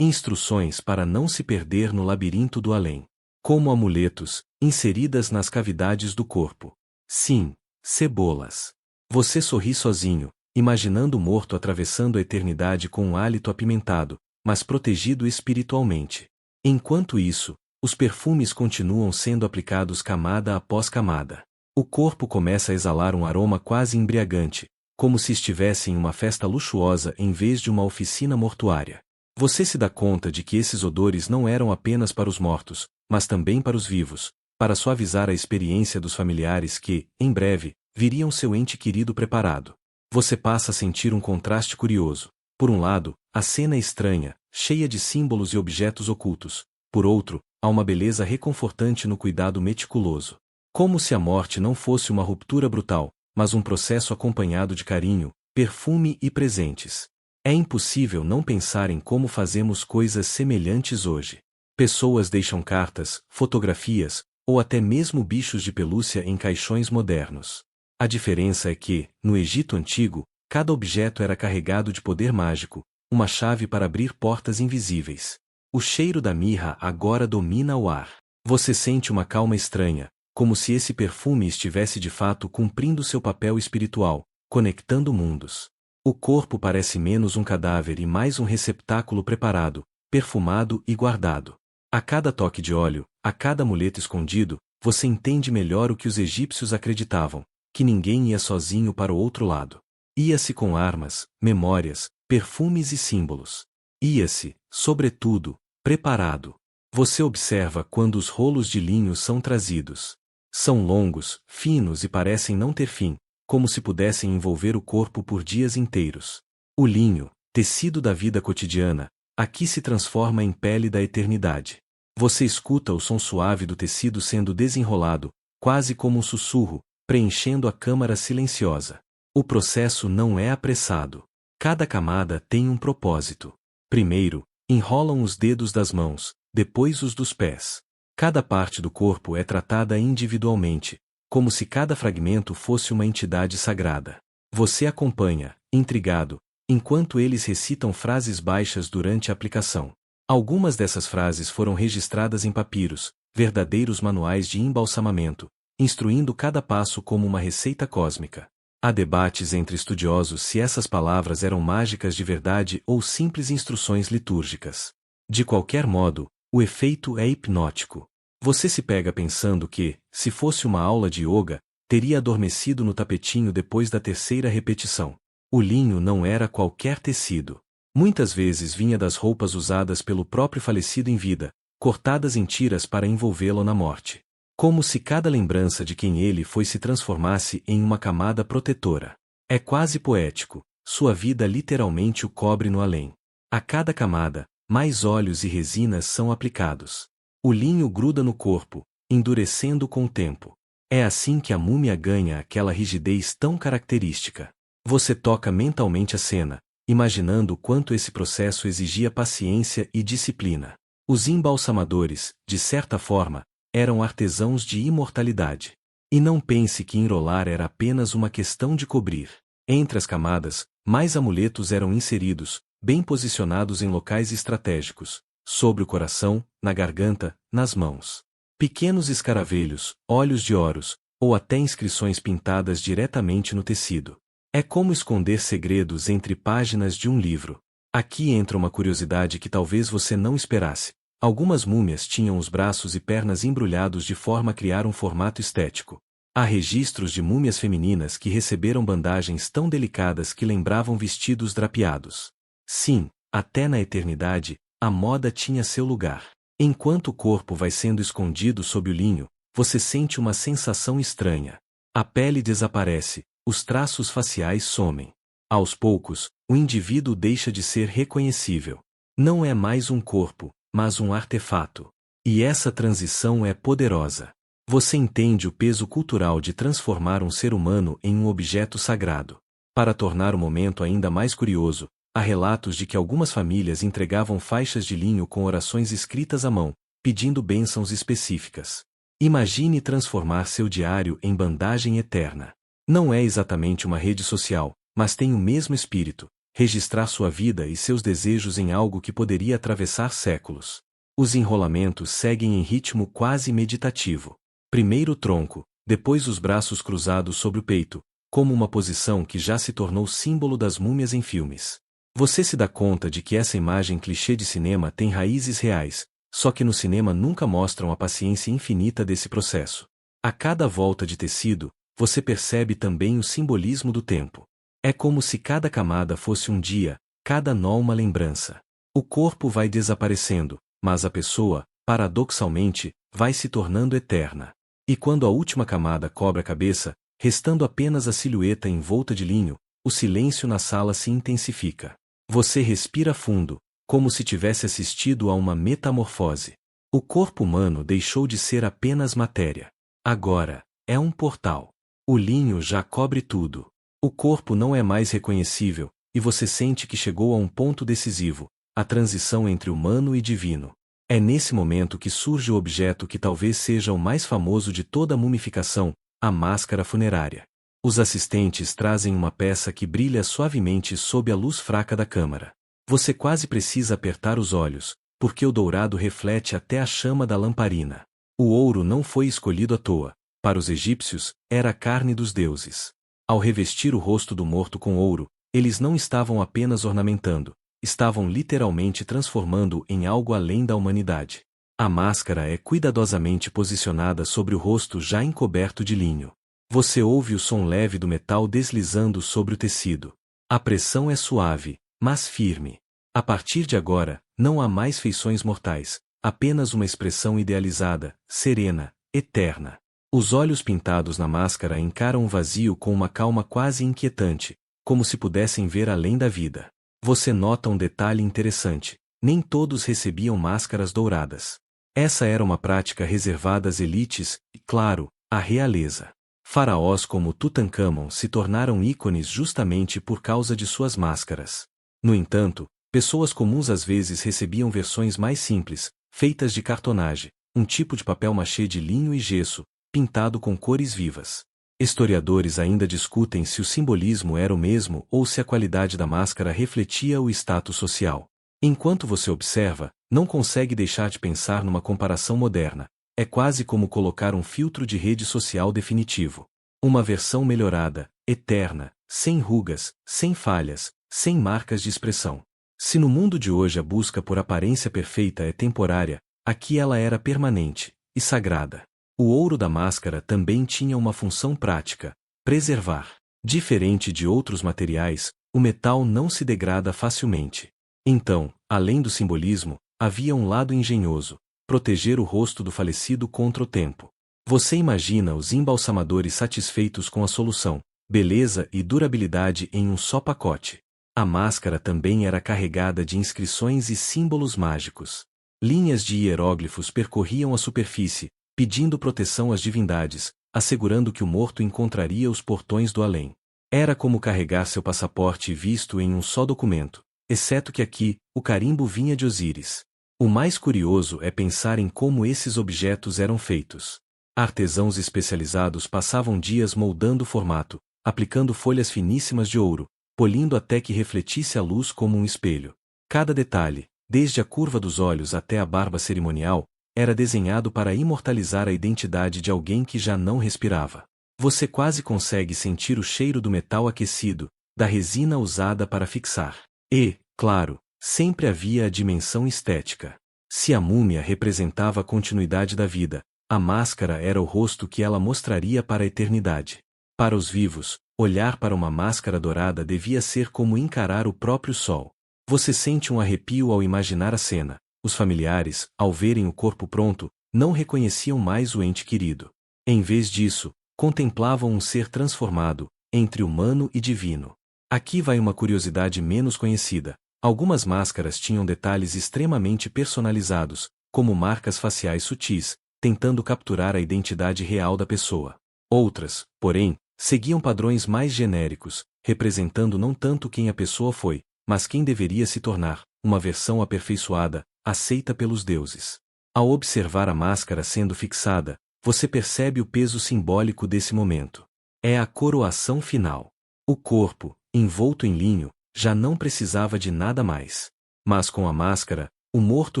Instruções para não se perder no labirinto do além. Como amuletos, inseridas nas cavidades do corpo. Sim, cebolas. Você sorri sozinho, imaginando o morto atravessando a eternidade com um hálito apimentado, mas protegido espiritualmente. Enquanto isso, os perfumes continuam sendo aplicados camada após camada. O corpo começa a exalar um aroma quase embriagante, como se estivesse em uma festa luxuosa em vez de uma oficina mortuária. Você se dá conta de que esses odores não eram apenas para os mortos, mas também para os vivos, para suavizar a experiência dos familiares que, em breve, viriam seu ente querido preparado. Você passa a sentir um contraste curioso. Por um lado, a cena é estranha, cheia de símbolos e objetos ocultos. Por outro, há uma beleza reconfortante no cuidado meticuloso. Como se a morte não fosse uma ruptura brutal, mas um processo acompanhado de carinho, perfume e presentes. É impossível não pensar em como fazemos coisas semelhantes hoje. Pessoas deixam cartas, fotografias, ou até mesmo bichos de pelúcia em caixões modernos. A diferença é que, no Egito Antigo, cada objeto era carregado de poder mágico, uma chave para abrir portas invisíveis. O cheiro da mirra agora domina o ar. Você sente uma calma estranha, como se esse perfume estivesse de fato cumprindo seu papel espiritual, conectando mundos. O corpo parece menos um cadáver e mais um receptáculo preparado, perfumado e guardado. A cada toque de óleo, a cada amuleto escondido, você entende melhor o que os egípcios acreditavam, que ninguém ia sozinho para o outro lado. Ia-se com armas, memórias, perfumes e símbolos. Ia-se, sobretudo, preparado. Você observa quando os rolos de linho são trazidos. São longos, finos e parecem não ter fim, como se pudessem envolver o corpo por dias inteiros. O linho, tecido da vida cotidiana, aqui se transforma em pele da eternidade. Você escuta o som suave do tecido sendo desenrolado, quase como um sussurro, preenchendo a câmara silenciosa. O processo não é apressado. Cada camada tem um propósito. Primeiro, enrolam os dedos das mãos, depois os dos pés. Cada parte do corpo é tratada individualmente, como se cada fragmento fosse uma entidade sagrada. Você acompanha, intrigado, enquanto eles recitam frases baixas durante a aplicação. Algumas dessas frases foram registradas em papiros, verdadeiros manuais de embalsamamento, instruindo cada passo como uma receita cósmica. Há debates entre estudiosos se essas palavras eram mágicas de verdade ou simples instruções litúrgicas. De qualquer modo, o efeito é hipnótico. Você se pega pensando que, se fosse uma aula de yoga, teria adormecido no tapetinho depois da terceira repetição. O linho não era qualquer tecido. Muitas vezes vinha das roupas usadas pelo próprio falecido em vida, cortadas em tiras para envolvê-lo na morte. Como se cada lembrança de quem ele foi se transformasse em uma camada protetora. É quase poético, sua vida literalmente o cobre no além. A cada camada, mais óleos e resinas são aplicados. O linho gruda no corpo, endurecendo com o tempo. É assim que a múmia ganha aquela rigidez tão característica. Você toca mentalmente a cena, imaginando quanto esse processo exigia paciência e disciplina. Os embalsamadores, de certa forma, eram artesãos de imortalidade. E não pense que enrolar era apenas uma questão de cobrir. Entre as camadas, mais amuletos eram inseridos, bem posicionados em locais estratégicos, sobre o coração, na garganta, nas mãos. Pequenos escaravelhos, olhos de ouros, ou até inscrições pintadas diretamente no tecido. É como esconder segredos entre páginas de um livro. Aqui entra uma curiosidade que talvez você não esperasse. Algumas múmias tinham os braços e pernas embrulhados de forma a criar um formato estético. Há registros de múmias femininas que receberam bandagens tão delicadas que lembravam vestidos drapeados. Sim, até na eternidade, a moda tinha seu lugar. Enquanto o corpo vai sendo escondido sob o linho, você sente uma sensação estranha. A pele desaparece, os traços faciais somem. Aos poucos, o indivíduo deixa de ser reconhecível. Não é mais um corpo, mas um artefato. E essa transição é poderosa. Você entende o peso cultural de transformar um ser humano em um objeto sagrado. Para tornar o momento ainda mais curioso, há relatos de que algumas famílias entregavam faixas de linho com orações escritas à mão, pedindo bênçãos específicas. Imagine transformar seu diário em bandagem eterna. Não é exatamente uma rede social, mas tem o mesmo espírito, registrar sua vida e seus desejos em algo que poderia atravessar séculos. Os enrolamentos seguem em ritmo quase meditativo. Primeiro o tronco, depois os braços cruzados sobre o peito, como uma posição que já se tornou símbolo das múmias em filmes. Você se dá conta de que essa imagem clichê de cinema tem raízes reais, só que no cinema nunca mostram a paciência infinita desse processo. A cada volta de tecido, você percebe também o simbolismo do tempo. É como se cada camada fosse um dia, cada nó uma lembrança. O corpo vai desaparecendo, mas a pessoa, paradoxalmente, vai se tornando eterna. E quando a última camada cobre a cabeça, restando apenas a silhueta envolta de linho, o silêncio na sala se intensifica. Você respira fundo, como se tivesse assistido a uma metamorfose. O corpo humano deixou de ser apenas matéria. Agora, é um portal. O linho já cobre tudo. O corpo não é mais reconhecível, e você sente que chegou a um ponto decisivo, a transição entre humano e divino. É nesse momento que surge o objeto que talvez seja o mais famoso de toda a mumificação, a máscara funerária. Os assistentes trazem uma peça que brilha suavemente sob a luz fraca da câmara. Você quase precisa apertar os olhos, porque o dourado reflete até a chama da lamparina. O ouro não foi escolhido à toa. Para os egípcios, era a carne dos deuses. Ao revestir o rosto do morto com ouro, eles não estavam apenas ornamentando, estavam literalmente transformando em algo além da humanidade. A máscara é cuidadosamente posicionada sobre o rosto já encoberto de linho. Você ouve o som leve do metal deslizando sobre o tecido. A pressão é suave, mas firme. A partir de agora, não há mais feições mortais, apenas uma expressão idealizada, serena, eterna. Os olhos pintados na máscara encaram o vazio com uma calma quase inquietante, como se pudessem ver além da vida. Você nota um detalhe interessante: nem todos recebiam máscaras douradas. Essa era uma prática reservada às elites e, claro, à realeza. Faraós como Tutancâmon se tornaram ícones justamente por causa de suas máscaras. No entanto, pessoas comuns às vezes recebiam versões mais simples, feitas de cartonagem, um tipo de papel machê de linho e gesso, pintado com cores vivas. Historiadores ainda discutem se o simbolismo era o mesmo ou se a qualidade da máscara refletia o status social. Enquanto você observa, não consegue deixar de pensar numa comparação moderna. É quase como colocar um filtro de rede social definitivo. Uma versão melhorada, eterna, sem rugas, sem falhas, sem marcas de expressão. Se no mundo de hoje a busca por aparência perfeita é temporária, aqui ela era permanente e sagrada. O ouro da máscara também tinha uma função prática: preservar. Diferente de outros materiais, o metal não se degrada facilmente. Então, além do simbolismo, havia um lado engenhoso: proteger o rosto do falecido contra o tempo. Você imagina os embalsamadores satisfeitos com a solução, beleza e durabilidade em um só pacote. A máscara também era carregada de inscrições e símbolos mágicos. Linhas de hieróglifos percorriam a superfície, pedindo proteção às divindades, assegurando que o morto encontraria os portões do além. Era como carregar seu passaporte visto em um só documento, exceto que aqui, o carimbo vinha de Osíris. O mais curioso é pensar em como esses objetos eram feitos. Artesãos especializados passavam dias moldando o formato, aplicando folhas finíssimas de ouro, polindo até que refletisse a luz como um espelho. Cada detalhe, desde a curva dos olhos até a barba cerimonial, era desenhado para imortalizar a identidade de alguém que já não respirava. Você quase consegue sentir o cheiro do metal aquecido, da resina usada para fixar. E, claro, sempre havia a dimensão estética. Se a múmia representava a continuidade da vida, a máscara era o rosto que ela mostraria para a eternidade. Para os vivos, olhar para uma máscara dourada devia ser como encarar o próprio sol. Você sente um arrepio ao imaginar a cena. Os familiares, ao verem o corpo pronto, não reconheciam mais o ente querido. Em vez disso, contemplavam um ser transformado, entre humano e divino. Aqui vai uma curiosidade menos conhecida. Algumas máscaras tinham detalhes extremamente personalizados, como marcas faciais sutis, tentando capturar a identidade real da pessoa. Outras, porém, seguiam padrões mais genéricos, representando não tanto quem a pessoa foi, mas quem deveria se tornar, uma versão aperfeiçoada, aceita pelos deuses. Ao observar a máscara sendo fixada, você percebe o peso simbólico desse momento. É a coroação final. O corpo, envolto em linho, já não precisava de nada mais. Mas com a máscara, o morto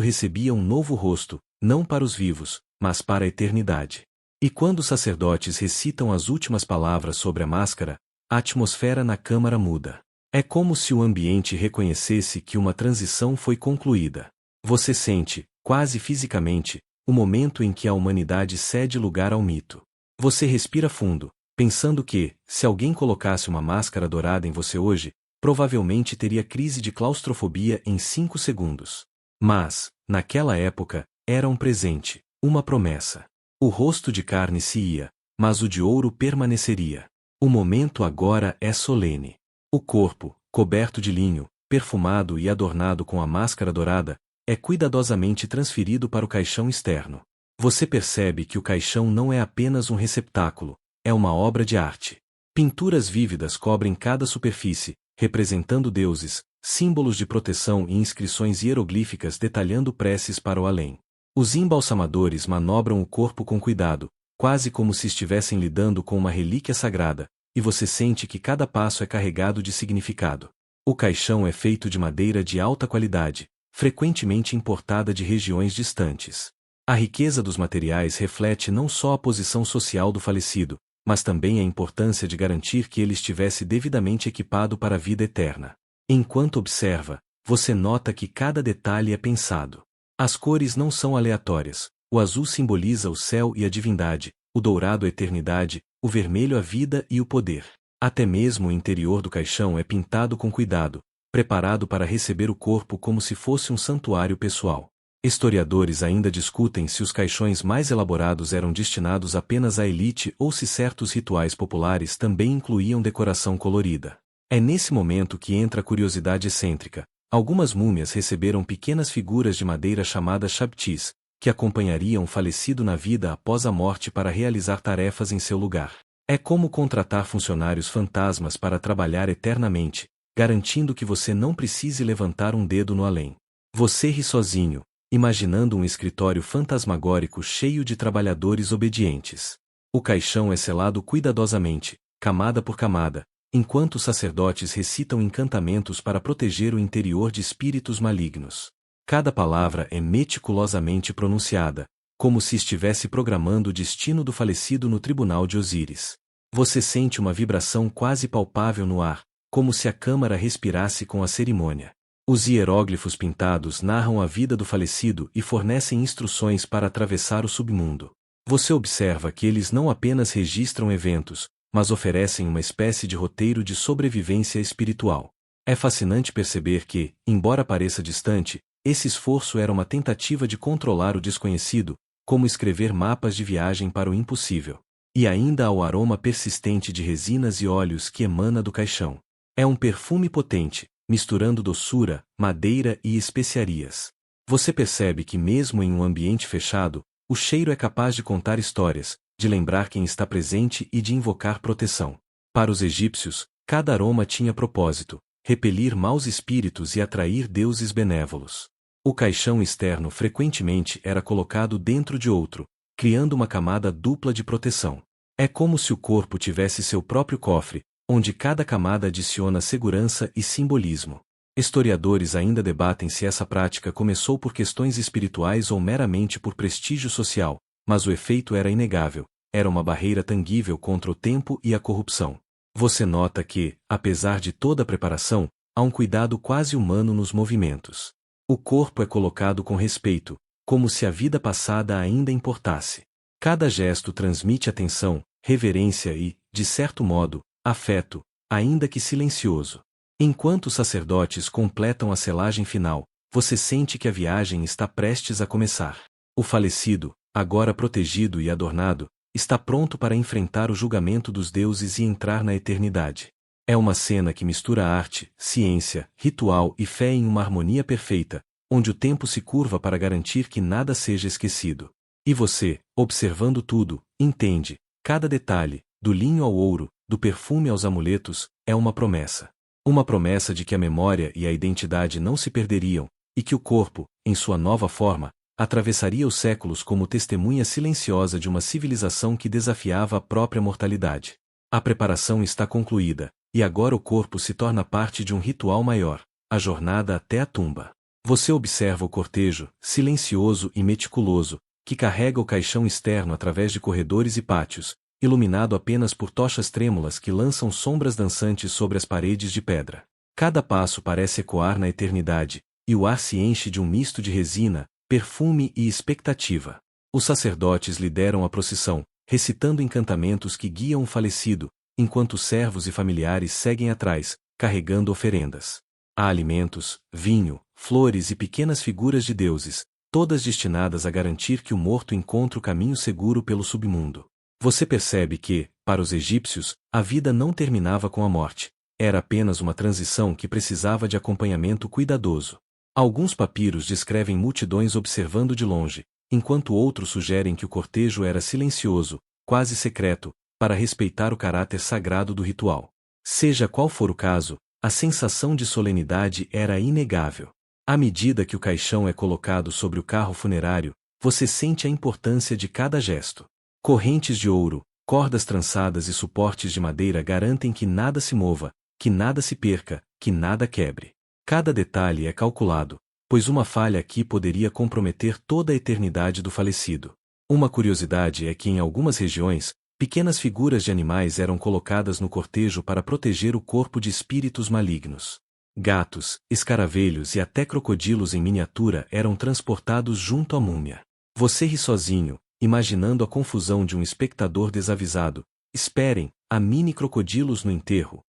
recebia um novo rosto, não para os vivos, mas para a eternidade. E quando os sacerdotes recitam as últimas palavras sobre a máscara, a atmosfera na câmara muda. É como se o ambiente reconhecesse que uma transição foi concluída. Você sente, quase fisicamente, o momento em que a humanidade cede lugar ao mito. Você respira fundo, pensando que, se alguém colocasse uma máscara dourada em você hoje, provavelmente teria crise de claustrofobia em 5 segundos. Mas, naquela época, era um presente, uma promessa. O rosto de carne se ia, mas o de ouro permaneceria. O momento agora é solene. O corpo, coberto de linho, perfumado e adornado com a máscara dourada, é cuidadosamente transferido para o caixão externo. Você percebe que o caixão não é apenas um receptáculo, é uma obra de arte. Pinturas vívidas cobrem cada superfície, representando deuses, símbolos de proteção e inscrições hieroglíficas detalhando preces para o além. Os embalsamadores manobram o corpo com cuidado, quase como se estivessem lidando com uma relíquia sagrada, e você sente que cada passo é carregado de significado. O caixão é feito de madeira de alta qualidade, frequentemente importada de regiões distantes. A riqueza dos materiais reflete não só a posição social do falecido, mas também a importância de garantir que ele estivesse devidamente equipado para a vida eterna. Enquanto observa, você nota que cada detalhe é pensado. As cores não são aleatórias, o azul simboliza o céu e a divindade, o dourado a eternidade, o vermelho a vida e o poder. Até mesmo o interior do caixão é pintado com cuidado, preparado para receber o corpo como se fosse um santuário pessoal. Historiadores ainda discutem se os caixões mais elaborados eram destinados apenas à elite ou se certos rituais populares também incluíam decoração colorida. É nesse momento que entra a curiosidade excêntrica. Algumas múmias receberam pequenas figuras de madeira chamadas shabtis, que acompanhariam o falecido na vida após a morte para realizar tarefas em seu lugar. É como contratar funcionários fantasmas para trabalhar eternamente, garantindo que você não precise levantar um dedo no além. Você ri sozinho, imaginando um escritório fantasmagórico cheio de trabalhadores obedientes. O caixão é selado cuidadosamente, camada por camada, enquanto os sacerdotes recitam encantamentos para proteger o interior de espíritos malignos. Cada palavra é meticulosamente pronunciada, como se estivesse programando o destino do falecido no tribunal de Osíris. Você sente uma vibração quase palpável no ar, como se a câmara respirasse com a cerimônia. Os hieróglifos pintados narram a vida do falecido e fornecem instruções para atravessar o submundo. Você observa que eles não apenas registram eventos, mas oferecem uma espécie de roteiro de sobrevivência espiritual. É fascinante perceber que, embora pareça distante, esse esforço era uma tentativa de controlar o desconhecido, como escrever mapas de viagem para o impossível. E ainda há o aroma persistente de resinas e óleos que emana do caixão. É um perfume potente, misturando doçura, madeira e especiarias. Você percebe que mesmo em um ambiente fechado, o cheiro é capaz de contar histórias, de lembrar quem está presente e de invocar proteção. Para os egípcios, cada aroma tinha propósito: repelir maus espíritos e atrair deuses benévolos. O caixão externo frequentemente era colocado dentro de outro, criando uma camada dupla de proteção. É como se o corpo tivesse seu próprio cofre, onde cada camada adiciona segurança e simbolismo. Historiadores ainda debatem se essa prática começou por questões espirituais ou meramente por prestígio social, mas o efeito era inegável: era uma barreira tangível contra o tempo e a corrupção. Você nota que, apesar de toda a preparação, há um cuidado quase humano nos movimentos. O corpo é colocado com respeito, como se a vida passada ainda importasse. Cada gesto transmite atenção, reverência e, de certo modo, afeto, ainda que silencioso. Enquanto os sacerdotes completam a selagem final, você sente que a viagem está prestes a começar. O falecido, agora protegido e adornado, está pronto para enfrentar o julgamento dos deuses e entrar na eternidade. É uma cena que mistura arte, ciência, ritual e fé em uma harmonia perfeita, onde o tempo se curva para garantir que nada seja esquecido. E você, observando tudo, entende: cada detalhe, do linho ao ouro, do perfume aos amuletos, é uma promessa. Uma promessa de que a memória e a identidade não se perderiam, e que o corpo, em sua nova forma, atravessaria os séculos como testemunha silenciosa de uma civilização que desafiava a própria mortalidade. A preparação está concluída, e agora o corpo se torna parte de um ritual maior: a jornada até a tumba. Você observa o cortejo, silencioso e meticuloso, que carrega o caixão externo através de corredores e pátios, iluminado apenas por tochas trêmulas que lançam sombras dançantes sobre as paredes de pedra. Cada passo parece ecoar na eternidade, e o ar se enche de um misto de resina, perfume e expectativa. Os sacerdotes lideram a procissão, recitando encantamentos que guiam o falecido, enquanto servos e familiares seguem atrás, carregando oferendas. Há alimentos, vinho, flores e pequenas figuras de deuses, todas destinadas a garantir que o morto encontre o caminho seguro pelo submundo. Você percebe que, para os egípcios, a vida não terminava com a morte. Era apenas uma transição que precisava de acompanhamento cuidadoso. Alguns papiros descrevem multidões observando de longe, enquanto outros sugerem que o cortejo era silencioso, quase secreto, para respeitar o caráter sagrado do ritual. Seja qual for o caso, a sensação de solenidade era inegável. À medida que o caixão é colocado sobre o carro funerário, você sente a importância de cada gesto. Correntes de ouro, cordas trançadas e suportes de madeira garantem que nada se mova, que nada se perca, que nada quebre. Cada detalhe é calculado, pois uma falha aqui poderia comprometer toda a eternidade do falecido. Uma curiosidade é que em algumas regiões, pequenas figuras de animais eram colocadas no cortejo para proteger o corpo de espíritos malignos. Gatos, escaravelhos e até crocodilos em miniatura eram transportados junto à múmia. Você ri sozinho, imaginando a confusão de um espectador desavisado. Esperem, há mini crocodilos no enterro.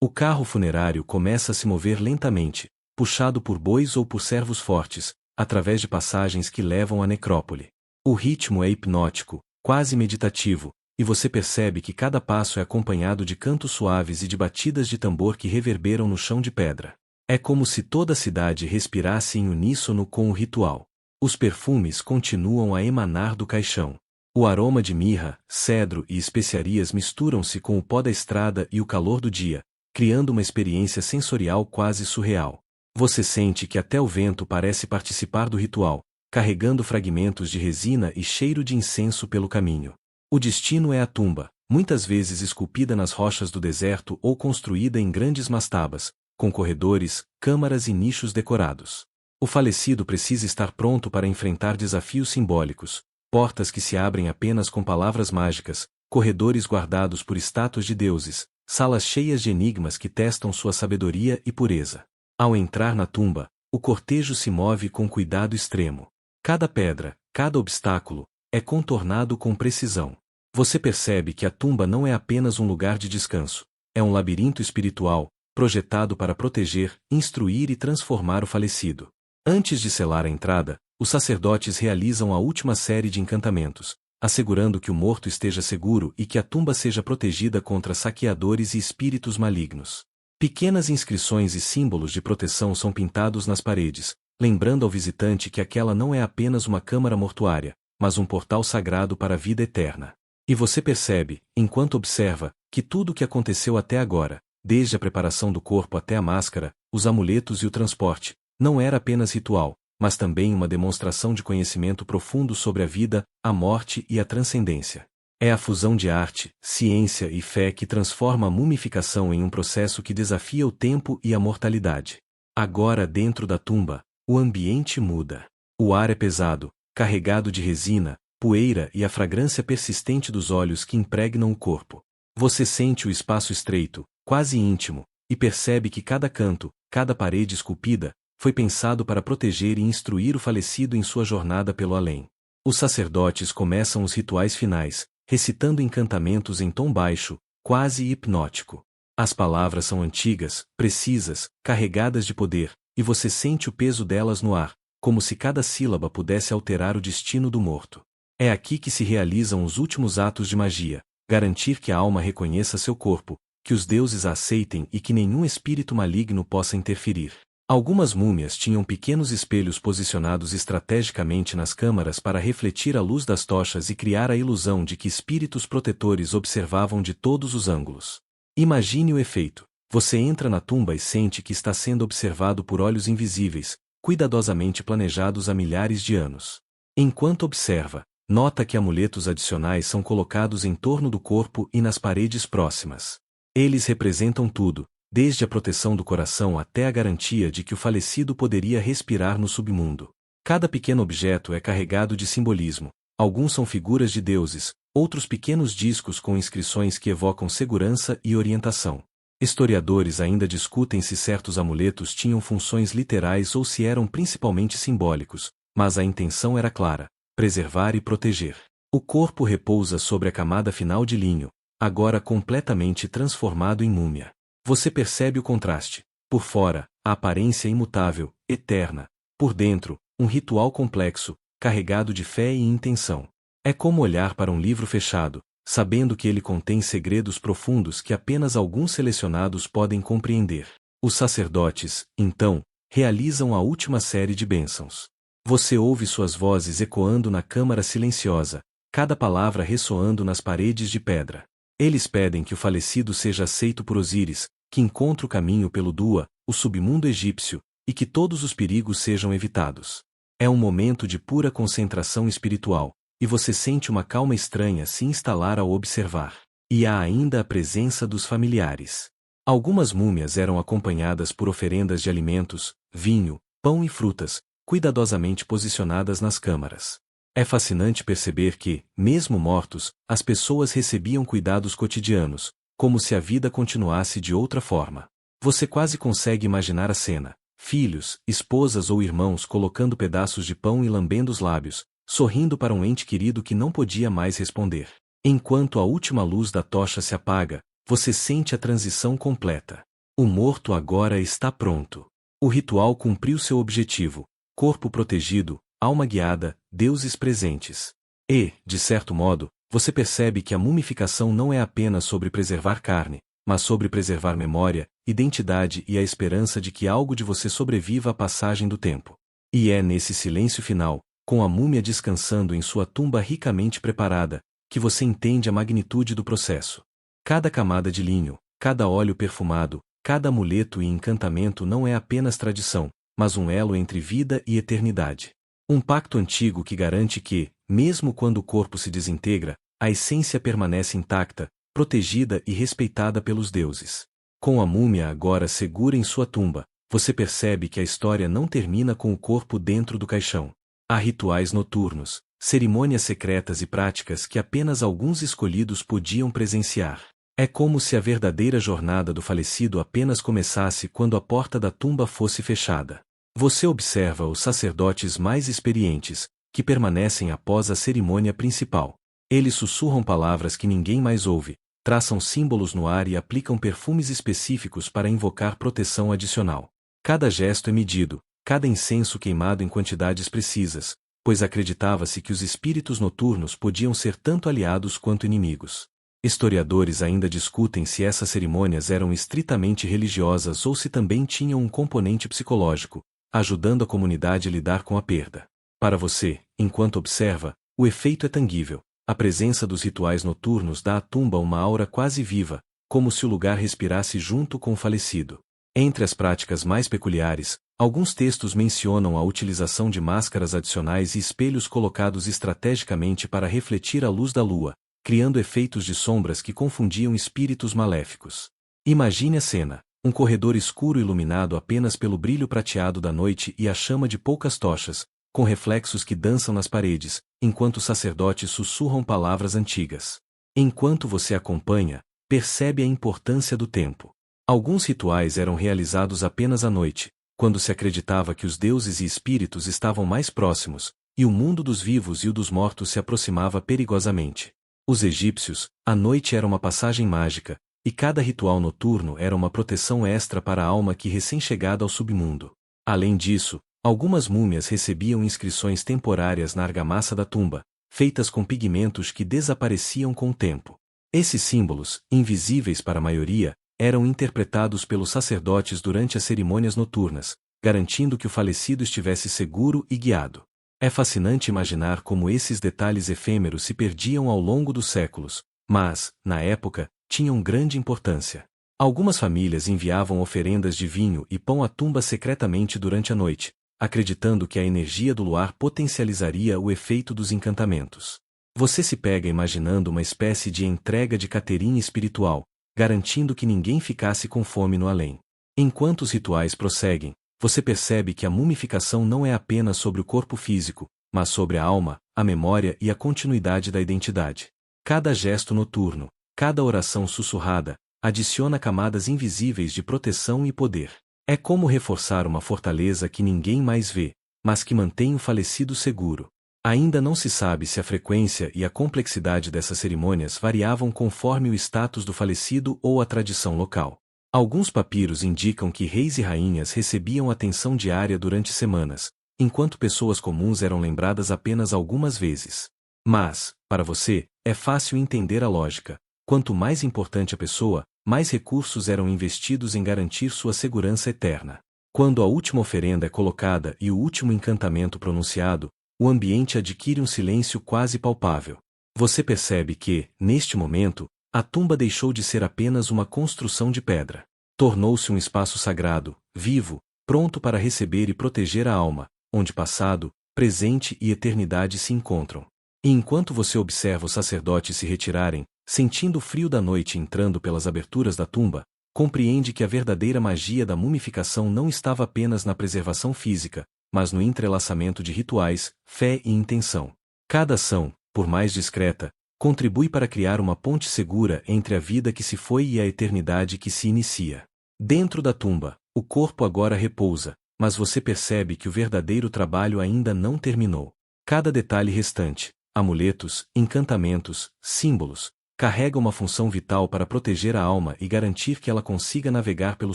O carro funerário começa a se mover lentamente, puxado por bois ou por servos fortes, através de passagens que levam à necrópole. O ritmo é hipnótico, quase meditativo, e você percebe que cada passo é acompanhado de cantos suaves e de batidas de tambor que reverberam no chão de pedra. É como se toda a cidade respirasse em uníssono com o ritual. Os perfumes continuam a emanar do caixão. O aroma de mirra, cedro e especiarias misturam-se com o pó da estrada e o calor do dia, criando uma experiência sensorial quase surreal. Você sente que até o vento parece participar do ritual, carregando fragmentos de resina e cheiro de incenso pelo caminho. O destino é a tumba, muitas vezes esculpida nas rochas do deserto ou construída em grandes mastabas, com corredores, câmaras e nichos decorados. O falecido precisa estar pronto para enfrentar desafios simbólicos, portas que se abrem apenas com palavras mágicas, corredores guardados por estátuas de deuses, salas cheias de enigmas que testam sua sabedoria e pureza. Ao entrar na tumba, o cortejo se move com cuidado extremo. Cada pedra, cada obstáculo, é contornado com precisão. Você percebe que a tumba não é apenas um lugar de descanso, é um labirinto espiritual, projetado para proteger, instruir e transformar o falecido. Antes de selar a entrada, os sacerdotes realizam a última série de encantamentos, assegurando que o morto esteja seguro e que a tumba seja protegida contra saqueadores e espíritos malignos. Pequenas inscrições e símbolos de proteção são pintados nas paredes, lembrando ao visitante que aquela não é apenas uma câmara mortuária, mas um portal sagrado para a vida eterna. E você percebe, enquanto observa, que tudo o que aconteceu até agora, desde a preparação do corpo até a máscara, os amuletos e o transporte, não era apenas ritual, mas também uma demonstração de conhecimento profundo sobre a vida, a morte e a transcendência. É a fusão de arte, ciência e fé que transforma a mumificação em um processo que desafia o tempo e a mortalidade. Agora, dentro da tumba, o ambiente muda. O ar é pesado, carregado de resina, poeira e a fragrância persistente dos óleos que impregnam o corpo. Você sente o espaço estreito, quase íntimo, e percebe que cada canto, cada parede esculpida, foi pensado para proteger e instruir o falecido em sua jornada pelo além. Os sacerdotes começam os rituais finais, recitando encantamentos em tom baixo, quase hipnótico. As palavras são antigas, precisas, carregadas de poder, e você sente o peso delas no ar, como se cada sílaba pudesse alterar o destino do morto. É aqui que se realizam os últimos atos de magia, garantir que a alma reconheça seu corpo, que os deuses a aceitem e que nenhum espírito maligno possa interferir. Algumas múmias tinham pequenos espelhos posicionados estrategicamente nas câmaras para refletir a luz das tochas e criar a ilusão de que espíritos protetores observavam de todos os ângulos. Imagine o efeito. Você entra na tumba e sente que está sendo observado por olhos invisíveis, cuidadosamente planejados há milhares de anos. Enquanto observa, nota que amuletos adicionais são colocados em torno do corpo e nas paredes próximas. Eles representam tudo, desde a proteção do coração até a garantia de que o falecido poderia respirar no submundo. Cada pequeno objeto é carregado de simbolismo. Alguns são figuras de deuses, outros pequenos discos com inscrições que evocam segurança e orientação. Historiadores ainda discutem se certos amuletos tinham funções literais ou se eram principalmente simbólicos, mas a intenção era clara: preservar e proteger. O corpo repousa sobre a camada final de linho, agora completamente transformado em múmia. Você percebe o contraste. Por fora, a aparência imutável, eterna. Por dentro, um ritual complexo, carregado de fé e intenção. É como olhar para um livro fechado, sabendo que ele contém segredos profundos que apenas alguns selecionados podem compreender. Os sacerdotes, então, realizam a última série de bênçãos. Você ouve suas vozes ecoando na câmara silenciosa, cada palavra ressoando nas paredes de pedra. Eles pedem que o falecido seja aceito por Osíris, que encontre o caminho pelo Dua, o submundo egípcio, e que todos os perigos sejam evitados. É um momento de pura concentração espiritual, e você sente uma calma estranha se instalar ao observar. E há ainda a presença dos familiares. Algumas múmias eram acompanhadas por oferendas de alimentos, vinho, pão e frutas, cuidadosamente posicionadas nas câmaras. É fascinante perceber que, mesmo mortos, as pessoas recebiam cuidados cotidianos, como se a vida continuasse de outra forma. Você quase consegue imaginar a cena: filhos, esposas ou irmãos colocando pedaços de pão e lambendo os lábios, sorrindo para um ente querido que não podia mais responder. Enquanto a última luz da tocha se apaga, você sente a transição completa. O morto agora está pronto. O ritual cumpriu seu objetivo: corpo protegido, alma guiada, deuses presentes. E, de certo modo, você percebe que a mumificação não é apenas sobre preservar carne, mas sobre preservar memória, identidade e a esperança de que algo de você sobreviva à passagem do tempo. E é nesse silêncio final, com a múmia descansando em sua tumba ricamente preparada, que você entende a magnitude do processo. Cada camada de linho, cada óleo perfumado, cada amuleto e encantamento não é apenas tradição, mas um elo entre vida e eternidade. Um pacto antigo que garante que, mesmo quando o corpo se desintegra, a essência permanece intacta, protegida e respeitada pelos deuses. Com a múmia agora segura em sua tumba, você percebe que a história não termina com o corpo dentro do caixão. Há rituais noturnos, cerimônias secretas e práticas que apenas alguns escolhidos podiam presenciar. É como se a verdadeira jornada do falecido apenas começasse quando a porta da tumba fosse fechada. Você observa os sacerdotes mais experientes, que permanecem após a cerimônia principal. Eles sussurram palavras que ninguém mais ouve, traçam símbolos no ar e aplicam perfumes específicos para invocar proteção adicional. Cada gesto é medido, cada incenso queimado em quantidades precisas, pois acreditava-se que os espíritos noturnos podiam ser tanto aliados quanto inimigos. Historiadores ainda discutem se essas cerimônias eram estritamente religiosas ou se também tinham um componente psicológico, ajudando a comunidade a lidar com a perda. Para você, enquanto observa, o efeito é tangível. A presença dos rituais noturnos dá à tumba uma aura quase viva, como se o lugar respirasse junto com o falecido. Entre as práticas mais peculiares, alguns textos mencionam a utilização de máscaras adicionais e espelhos colocados estrategicamente para refletir a luz da lua, criando efeitos de sombras que confundiam espíritos maléficos. Imagine a cena: um corredor escuro iluminado apenas pelo brilho prateado da noite e a chama de poucas tochas, com reflexos que dançam nas paredes, enquanto os sacerdotes sussurram palavras antigas. Enquanto você acompanha, percebe a importância do tempo. Alguns rituais eram realizados apenas à noite, quando se acreditava que os deuses e espíritos estavam mais próximos, e o mundo dos vivos e o dos mortos se aproximava perigosamente. Os egípcios, a noite era uma passagem mágica, e cada ritual noturno era uma proteção extra para a alma que recém-chegada ao submundo. Além disso, algumas múmias recebiam inscrições temporárias na argamassa da tumba, feitas com pigmentos que desapareciam com o tempo. Esses símbolos, invisíveis para a maioria, eram interpretados pelos sacerdotes durante as cerimônias noturnas, garantindo que o falecido estivesse seguro e guiado. É fascinante imaginar como esses detalhes efêmeros se perdiam ao longo dos séculos, mas, na época, tinham grande importância. Algumas famílias enviavam oferendas de vinho e pão à tumba secretamente durante a noite, acreditando que a energia do luar potencializaria o efeito dos encantamentos. Você se pega imaginando uma espécie de entrega de catering espiritual, garantindo que ninguém ficasse com fome no além. Enquanto os rituais prosseguem, você percebe que a mumificação não é apenas sobre o corpo físico, mas sobre a alma, a memória e a continuidade da identidade. Cada gesto noturno, cada oração sussurrada, adiciona camadas invisíveis de proteção e poder. É como reforçar uma fortaleza que ninguém mais vê, mas que mantém o falecido seguro. Ainda não se sabe se a frequência e a complexidade dessas cerimônias variavam conforme o status do falecido ou a tradição local. Alguns papiros indicam que reis e rainhas recebiam atenção diária durante semanas, enquanto pessoas comuns eram lembradas apenas algumas vezes. Mas, para você, é fácil entender a lógica. Quanto mais importante a pessoa, mais recursos eram investidos em garantir sua segurança eterna. Quando a última oferenda é colocada e o último encantamento pronunciado, o ambiente adquire um silêncio quase palpável. Você percebe que, neste momento, a tumba deixou de ser apenas uma construção de pedra. Tornou-se um espaço sagrado, vivo, pronto para receber e proteger a alma, onde passado, presente e eternidade se encontram. E enquanto você observa os sacerdotes se retirarem, sentindo o frio da noite entrando pelas aberturas da tumba, compreende que a verdadeira magia da mumificação não estava apenas na preservação física, mas no entrelaçamento de rituais, fé e intenção. Cada ação, por mais discreta, contribui para criar uma ponte segura entre a vida que se foi e a eternidade que se inicia. Dentro da tumba, o corpo agora repousa, mas você percebe que o verdadeiro trabalho ainda não terminou. Cada detalhe restante, amuletos, encantamentos, símbolos, carrega uma função vital para proteger a alma e garantir que ela consiga navegar pelo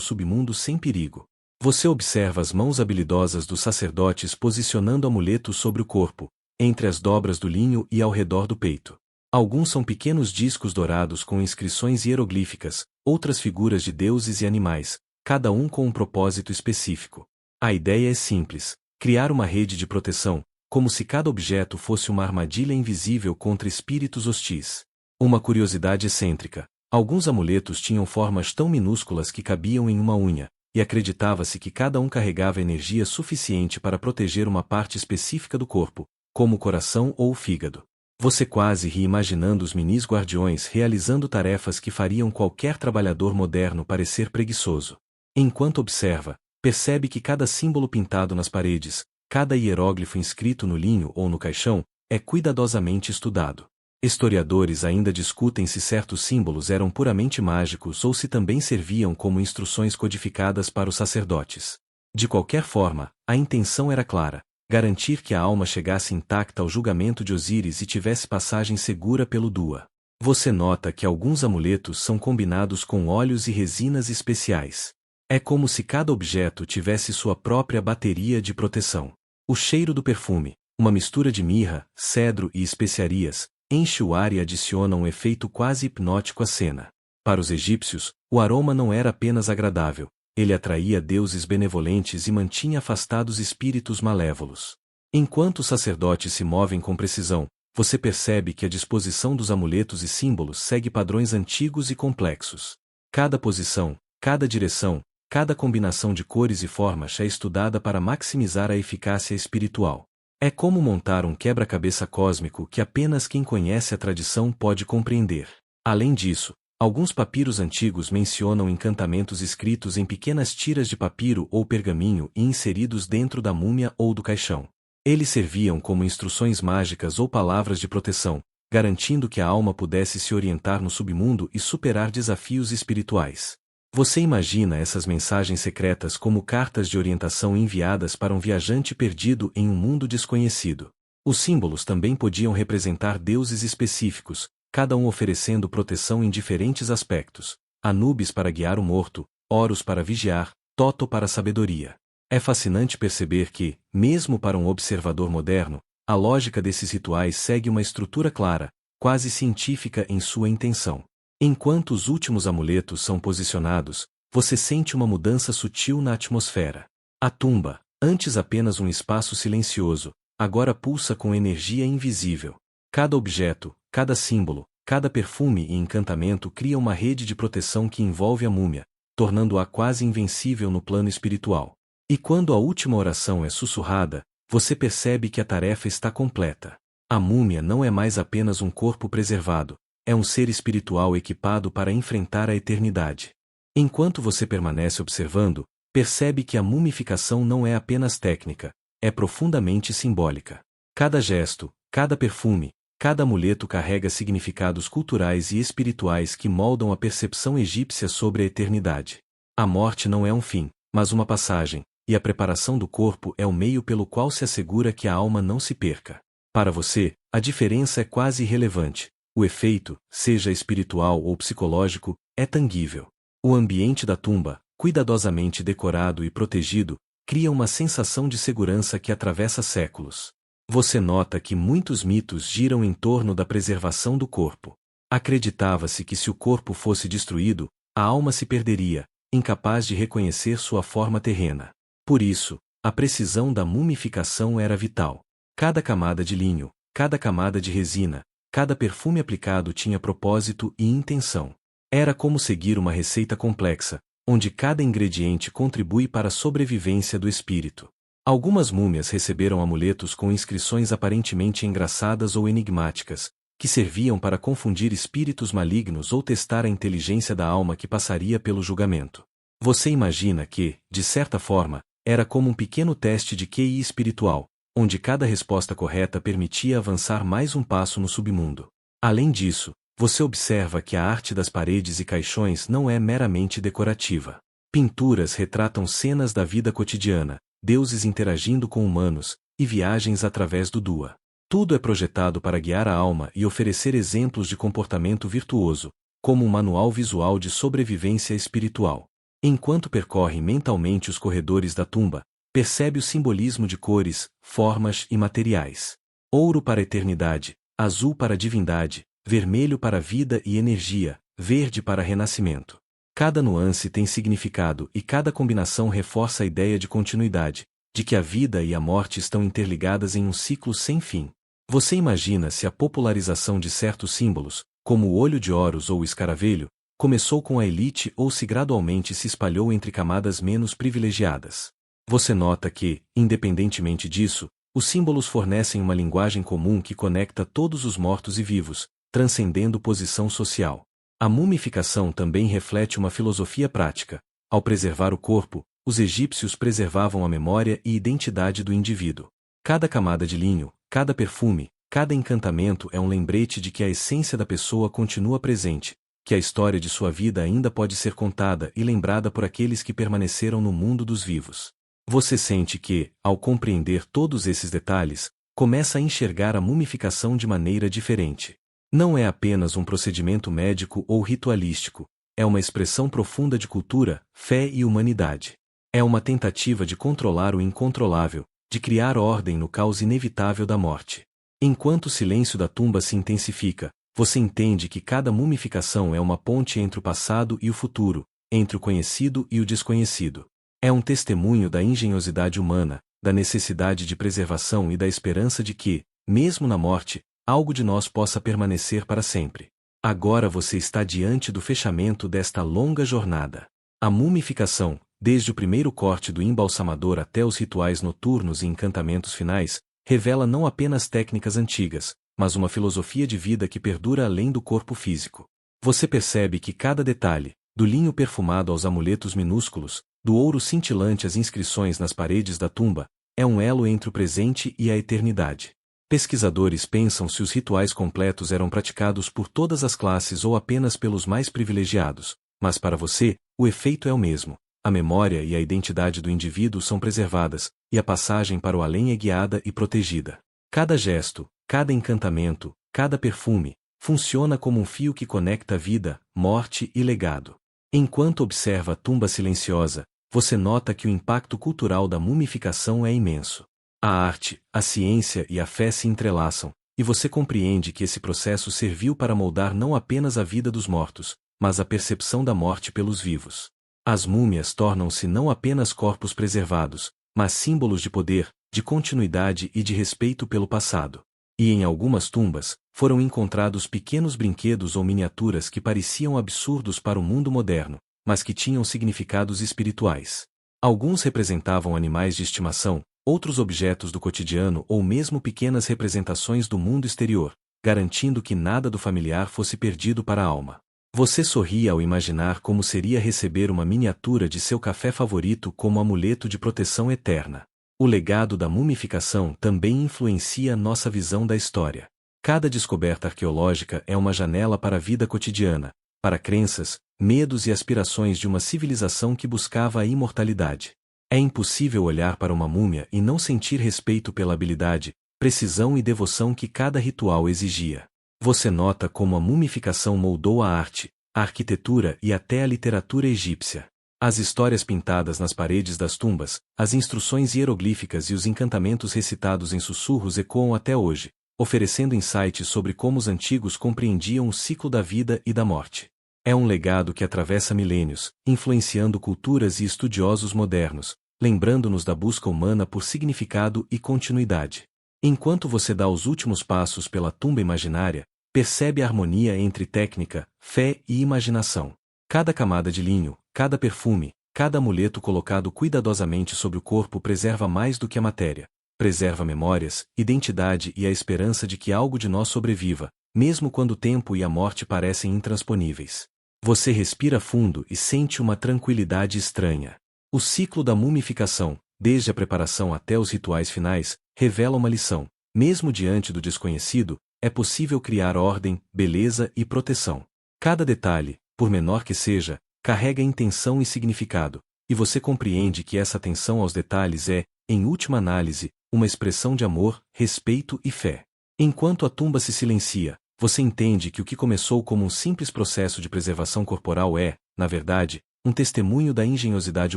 submundo sem perigo. Você observa as mãos habilidosas dos sacerdotes posicionando amuletos sobre o corpo, entre as dobras do linho e ao redor do peito. Alguns são pequenos discos dourados com inscrições hieroglíficas, outras figuras de deuses e animais, cada um com um propósito específico. A ideia é simples: criar uma rede de proteção, como se cada objeto fosse uma armadilha invisível contra espíritos hostis. Uma curiosidade excêntrica: alguns amuletos tinham formas tão minúsculas que cabiam em uma unha, e acreditava-se que cada um carregava energia suficiente para proteger uma parte específica do corpo, como o coração ou o fígado. Você quase ri imaginando os minis guardiões realizando tarefas que fariam qualquer trabalhador moderno parecer preguiçoso. Enquanto observa, percebe que cada símbolo pintado nas paredes, cada hieróglifo inscrito no linho ou no caixão, é cuidadosamente estudado. Historiadores ainda discutem se certos símbolos eram puramente mágicos ou se também serviam como instruções codificadas para os sacerdotes. De qualquer forma, a intenção era clara: garantir que a alma chegasse intacta ao julgamento de Osíris e tivesse passagem segura pelo Dua. Você nota que alguns amuletos são combinados com óleos e resinas especiais. É como se cada objeto tivesse sua própria bateria de proteção. O cheiro do perfume, uma mistura de mirra, cedro e especiarias, enche o ar e adiciona um efeito quase hipnótico à cena. Para os egípcios, o aroma não era apenas agradável, ele atraía deuses benevolentes e mantinha afastados espíritos malévolos. Enquanto os sacerdotes se movem com precisão, você percebe que a disposição dos amuletos e símbolos segue padrões antigos e complexos. Cada posição, cada direção, cada combinação de cores e formas é estudada para maximizar a eficácia espiritual. É como montar um quebra-cabeça cósmico que apenas quem conhece a tradição pode compreender. Além disso, alguns papiros antigos mencionam encantamentos escritos em pequenas tiras de papiro ou pergaminho e inseridos dentro da múmia ou do caixão. Eles serviam como instruções mágicas ou palavras de proteção, garantindo que a alma pudesse se orientar no submundo e superar desafios espirituais. Você imagina essas mensagens secretas como cartas de orientação enviadas para um viajante perdido em um mundo desconhecido. Os símbolos também podiam representar deuses específicos, cada um oferecendo proteção em diferentes aspectos: Anubis para guiar o morto, Horus para vigiar, Toto para sabedoria. É fascinante perceber que, mesmo para um observador moderno, a lógica desses rituais segue uma estrutura clara, quase científica em sua intenção. Enquanto os últimos amuletos são posicionados, você sente uma mudança sutil na atmosfera. A tumba, antes apenas um espaço silencioso, agora pulsa com energia invisível. Cada objeto, cada símbolo, cada perfume e encantamento cria uma rede de proteção que envolve a múmia, tornando-a quase invencível no plano espiritual. E quando a última oração é sussurrada, você percebe que a tarefa está completa. A múmia não é mais apenas um corpo preservado, é um ser espiritual equipado para enfrentar a eternidade. Enquanto você permanece observando, percebe que a mumificação não é apenas técnica, é profundamente simbólica. Cada gesto, cada perfume, cada amuleto carrega significados culturais e espirituais que moldam a percepção egípcia sobre a eternidade. A morte não é um fim, mas uma passagem, e a preparação do corpo é o meio pelo qual se assegura que a alma não se perca. Para você, a diferença é quase irrelevante. O efeito, seja espiritual ou psicológico, é tangível. O ambiente da tumba, cuidadosamente decorado e protegido, cria uma sensação de segurança que atravessa séculos. Você nota que muitos mitos giram em torno da preservação do corpo. Acreditava-se que se o corpo fosse destruído, a alma se perderia, incapaz de reconhecer sua forma terrena. Por isso, a precisão da mumificação era vital. Cada camada de linho, cada camada de resina, cada perfume aplicado tinha propósito e intenção. Era como seguir uma receita complexa, onde cada ingrediente contribui para a sobrevivência do espírito. Algumas múmias receberam amuletos com inscrições aparentemente engraçadas ou enigmáticas, que serviam para confundir espíritos malignos ou testar a inteligência da alma que passaria pelo julgamento. Você imagina que, de certa forma, era como um pequeno teste de QI espiritual, onde cada resposta correta permitia avançar mais um passo no submundo. Além disso, você observa que a arte das paredes e caixões não é meramente decorativa. Pinturas retratam cenas da vida cotidiana, deuses interagindo com humanos, e viagens através do Dua. Tudo é projetado para guiar a alma e oferecer exemplos de comportamento virtuoso, como um manual visual de sobrevivência espiritual. Enquanto percorre mentalmente os corredores da tumba, percebe o simbolismo de cores, formas e materiais. Ouro para a eternidade, azul para a divindade, vermelho para a vida e energia, verde para renascimento. Cada nuance tem significado e cada combinação reforça a ideia de continuidade, de que a vida e a morte estão interligadas em um ciclo sem fim. Você imagina se a popularização de certos símbolos, como o olho de Horus ou o escaravelho, começou com a elite ou se gradualmente se espalhou entre camadas menos privilegiadas. Você nota que, independentemente disso, os símbolos fornecem uma linguagem comum que conecta todos os mortos e vivos, transcendendo posição social. A mumificação também reflete uma filosofia prática. Ao preservar o corpo, os egípcios preservavam a memória e identidade do indivíduo. Cada camada de linho, cada perfume, cada encantamento é um lembrete de que a essência da pessoa continua presente, que a história de sua vida ainda pode ser contada e lembrada por aqueles que permaneceram no mundo dos vivos. Você sente que, ao compreender todos esses detalhes, começa a enxergar a mumificação de maneira diferente. Não é apenas um procedimento médico ou ritualístico, é uma expressão profunda de cultura, fé e humanidade. É uma tentativa de controlar o incontrolável, de criar ordem no caos inevitável da morte. Enquanto o silêncio da tumba se intensifica, você entende que cada mumificação é uma ponte entre o passado e o futuro, entre o conhecido e o desconhecido. É um testemunho da engenhosidade humana, da necessidade de preservação e da esperança de que, mesmo na morte, algo de nós possa permanecer para sempre. Agora você está diante do fechamento desta longa jornada. A mumificação, desde o primeiro corte do embalsamador até os rituais noturnos e encantamentos finais, revela não apenas técnicas antigas, mas uma filosofia de vida que perdura além do corpo físico. Você percebe que cada detalhe, do linho perfumado aos amuletos minúsculos, do ouro cintilante às inscrições nas paredes da tumba, é um elo entre o presente e a eternidade. Pesquisadores pensam se os rituais completos eram praticados por todas as classes ou apenas pelos mais privilegiados, mas para você, o efeito é o mesmo. A memória e a identidade do indivíduo são preservadas, e a passagem para o além é guiada e protegida. Cada gesto, cada encantamento, cada perfume, funciona como um fio que conecta vida, morte e legado. Enquanto observa a tumba silenciosa, você nota que o impacto cultural da mumificação é imenso. A arte, a ciência e a fé se entrelaçam, e você compreende que esse processo serviu para moldar não apenas a vida dos mortos, mas a percepção da morte pelos vivos. As múmias tornam-se não apenas corpos preservados, mas símbolos de poder, de continuidade e de respeito pelo passado. E em algumas tumbas, foram encontrados pequenos brinquedos ou miniaturas que pareciam absurdos para o mundo moderno, mas que tinham significados espirituais. Alguns representavam animais de estimação, outros objetos do cotidiano ou mesmo pequenas representações do mundo exterior, garantindo que nada do familiar fosse perdido para a alma. Você sorria ao imaginar como seria receber uma miniatura de seu café favorito como amuleto de proteção eterna. O legado da mumificação também influencia nossa visão da história. Cada descoberta arqueológica é uma janela para a vida cotidiana, para crenças, medos e aspirações de uma civilização que buscava a imortalidade. É impossível olhar para uma múmia e não sentir respeito pela habilidade, precisão e devoção que cada ritual exigia. Você nota como a mumificação moldou a arte, a arquitetura e até a literatura egípcia. As histórias pintadas nas paredes das tumbas, as instruções hieroglíficas e os encantamentos recitados em sussurros ecoam até hoje, oferecendo insights sobre como os antigos compreendiam o ciclo da vida e da morte. É um legado que atravessa milênios, influenciando culturas e estudiosos modernos, lembrando-nos da busca humana por significado e continuidade. Enquanto você dá os últimos passos pela tumba imaginária, percebe a harmonia entre técnica, fé e imaginação. Cada camada de linho, cada perfume, cada amuleto colocado cuidadosamente sobre o corpo preserva mais do que a matéria. Preserva memórias, identidade e a esperança de que algo de nós sobreviva, mesmo quando o tempo e a morte parecem intransponíveis. Você respira fundo e sente uma tranquilidade estranha. O ciclo da mumificação, desde a preparação até os rituais finais, revela uma lição. Mesmo diante do desconhecido, é possível criar ordem, beleza e proteção. Cada detalhe, por menor que seja, carrega intenção e significado, e você compreende que essa atenção aos detalhes é, em última análise, uma expressão de amor, respeito e fé. Enquanto a tumba se silencia, você entende que o que começou como um simples processo de preservação corporal é, na verdade, um testemunho da engenhosidade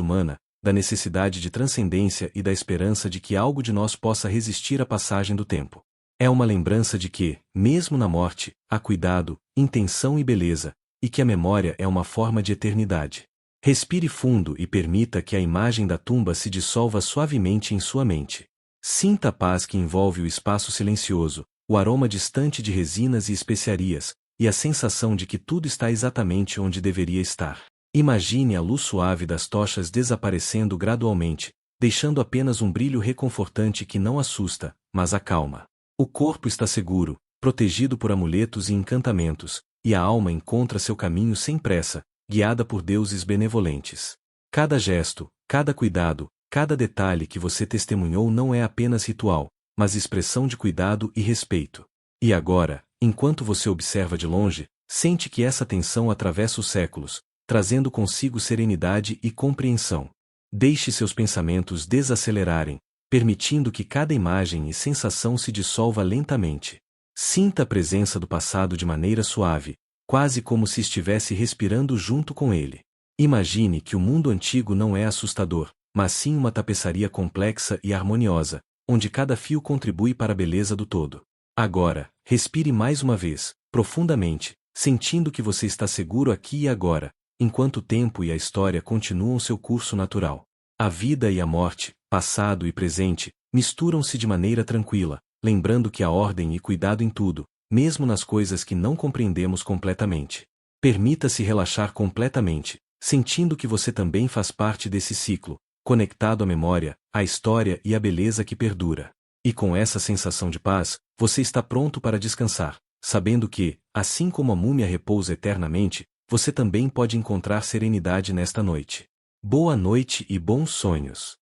humana, da necessidade de transcendência e da esperança de que algo de nós possa resistir à passagem do tempo. É uma lembrança de que, mesmo na morte, há cuidado, intenção e beleza, e que a memória é uma forma de eternidade. Respire fundo e permita que a imagem da tumba se dissolva suavemente em sua mente. Sinta a paz que envolve o espaço silencioso, o aroma distante de resinas e especiarias, e a sensação de que tudo está exatamente onde deveria estar. Imagine a luz suave das tochas desaparecendo gradualmente, deixando apenas um brilho reconfortante que não assusta, mas acalma. O corpo está seguro, protegido por amuletos e encantamentos, e a alma encontra seu caminho sem pressa, guiada por deuses benevolentes. Cada gesto, cada cuidado, cada detalhe que você testemunhou não é apenas ritual, mas expressão de cuidado e respeito. E agora, enquanto você observa de longe, sente que essa tensão atravessa os séculos, trazendo consigo serenidade e compreensão. Deixe seus pensamentos desacelerarem, permitindo que cada imagem e sensação se dissolva lentamente. Sinta a presença do passado de maneira suave, quase como se estivesse respirando junto com ele. Imagine que o mundo antigo não é assustador, mas sim uma tapeçaria complexa e harmoniosa, onde cada fio contribui para a beleza do todo. Agora, respire mais uma vez, profundamente, sentindo que você está seguro aqui e agora, enquanto o tempo e a história continuam seu curso natural. A vida e a morte, passado e presente, misturam-se de maneira tranquila, lembrando que há ordem e cuidado em tudo, mesmo nas coisas que não compreendemos completamente. Permita-se relaxar completamente, sentindo que você também faz parte desse ciclo, conectado à memória, à história e à beleza que perdura. E com essa sensação de paz, você está pronto para descansar, sabendo que, assim como a múmia repousa eternamente, você também pode encontrar serenidade nesta noite. Boa noite e bons sonhos.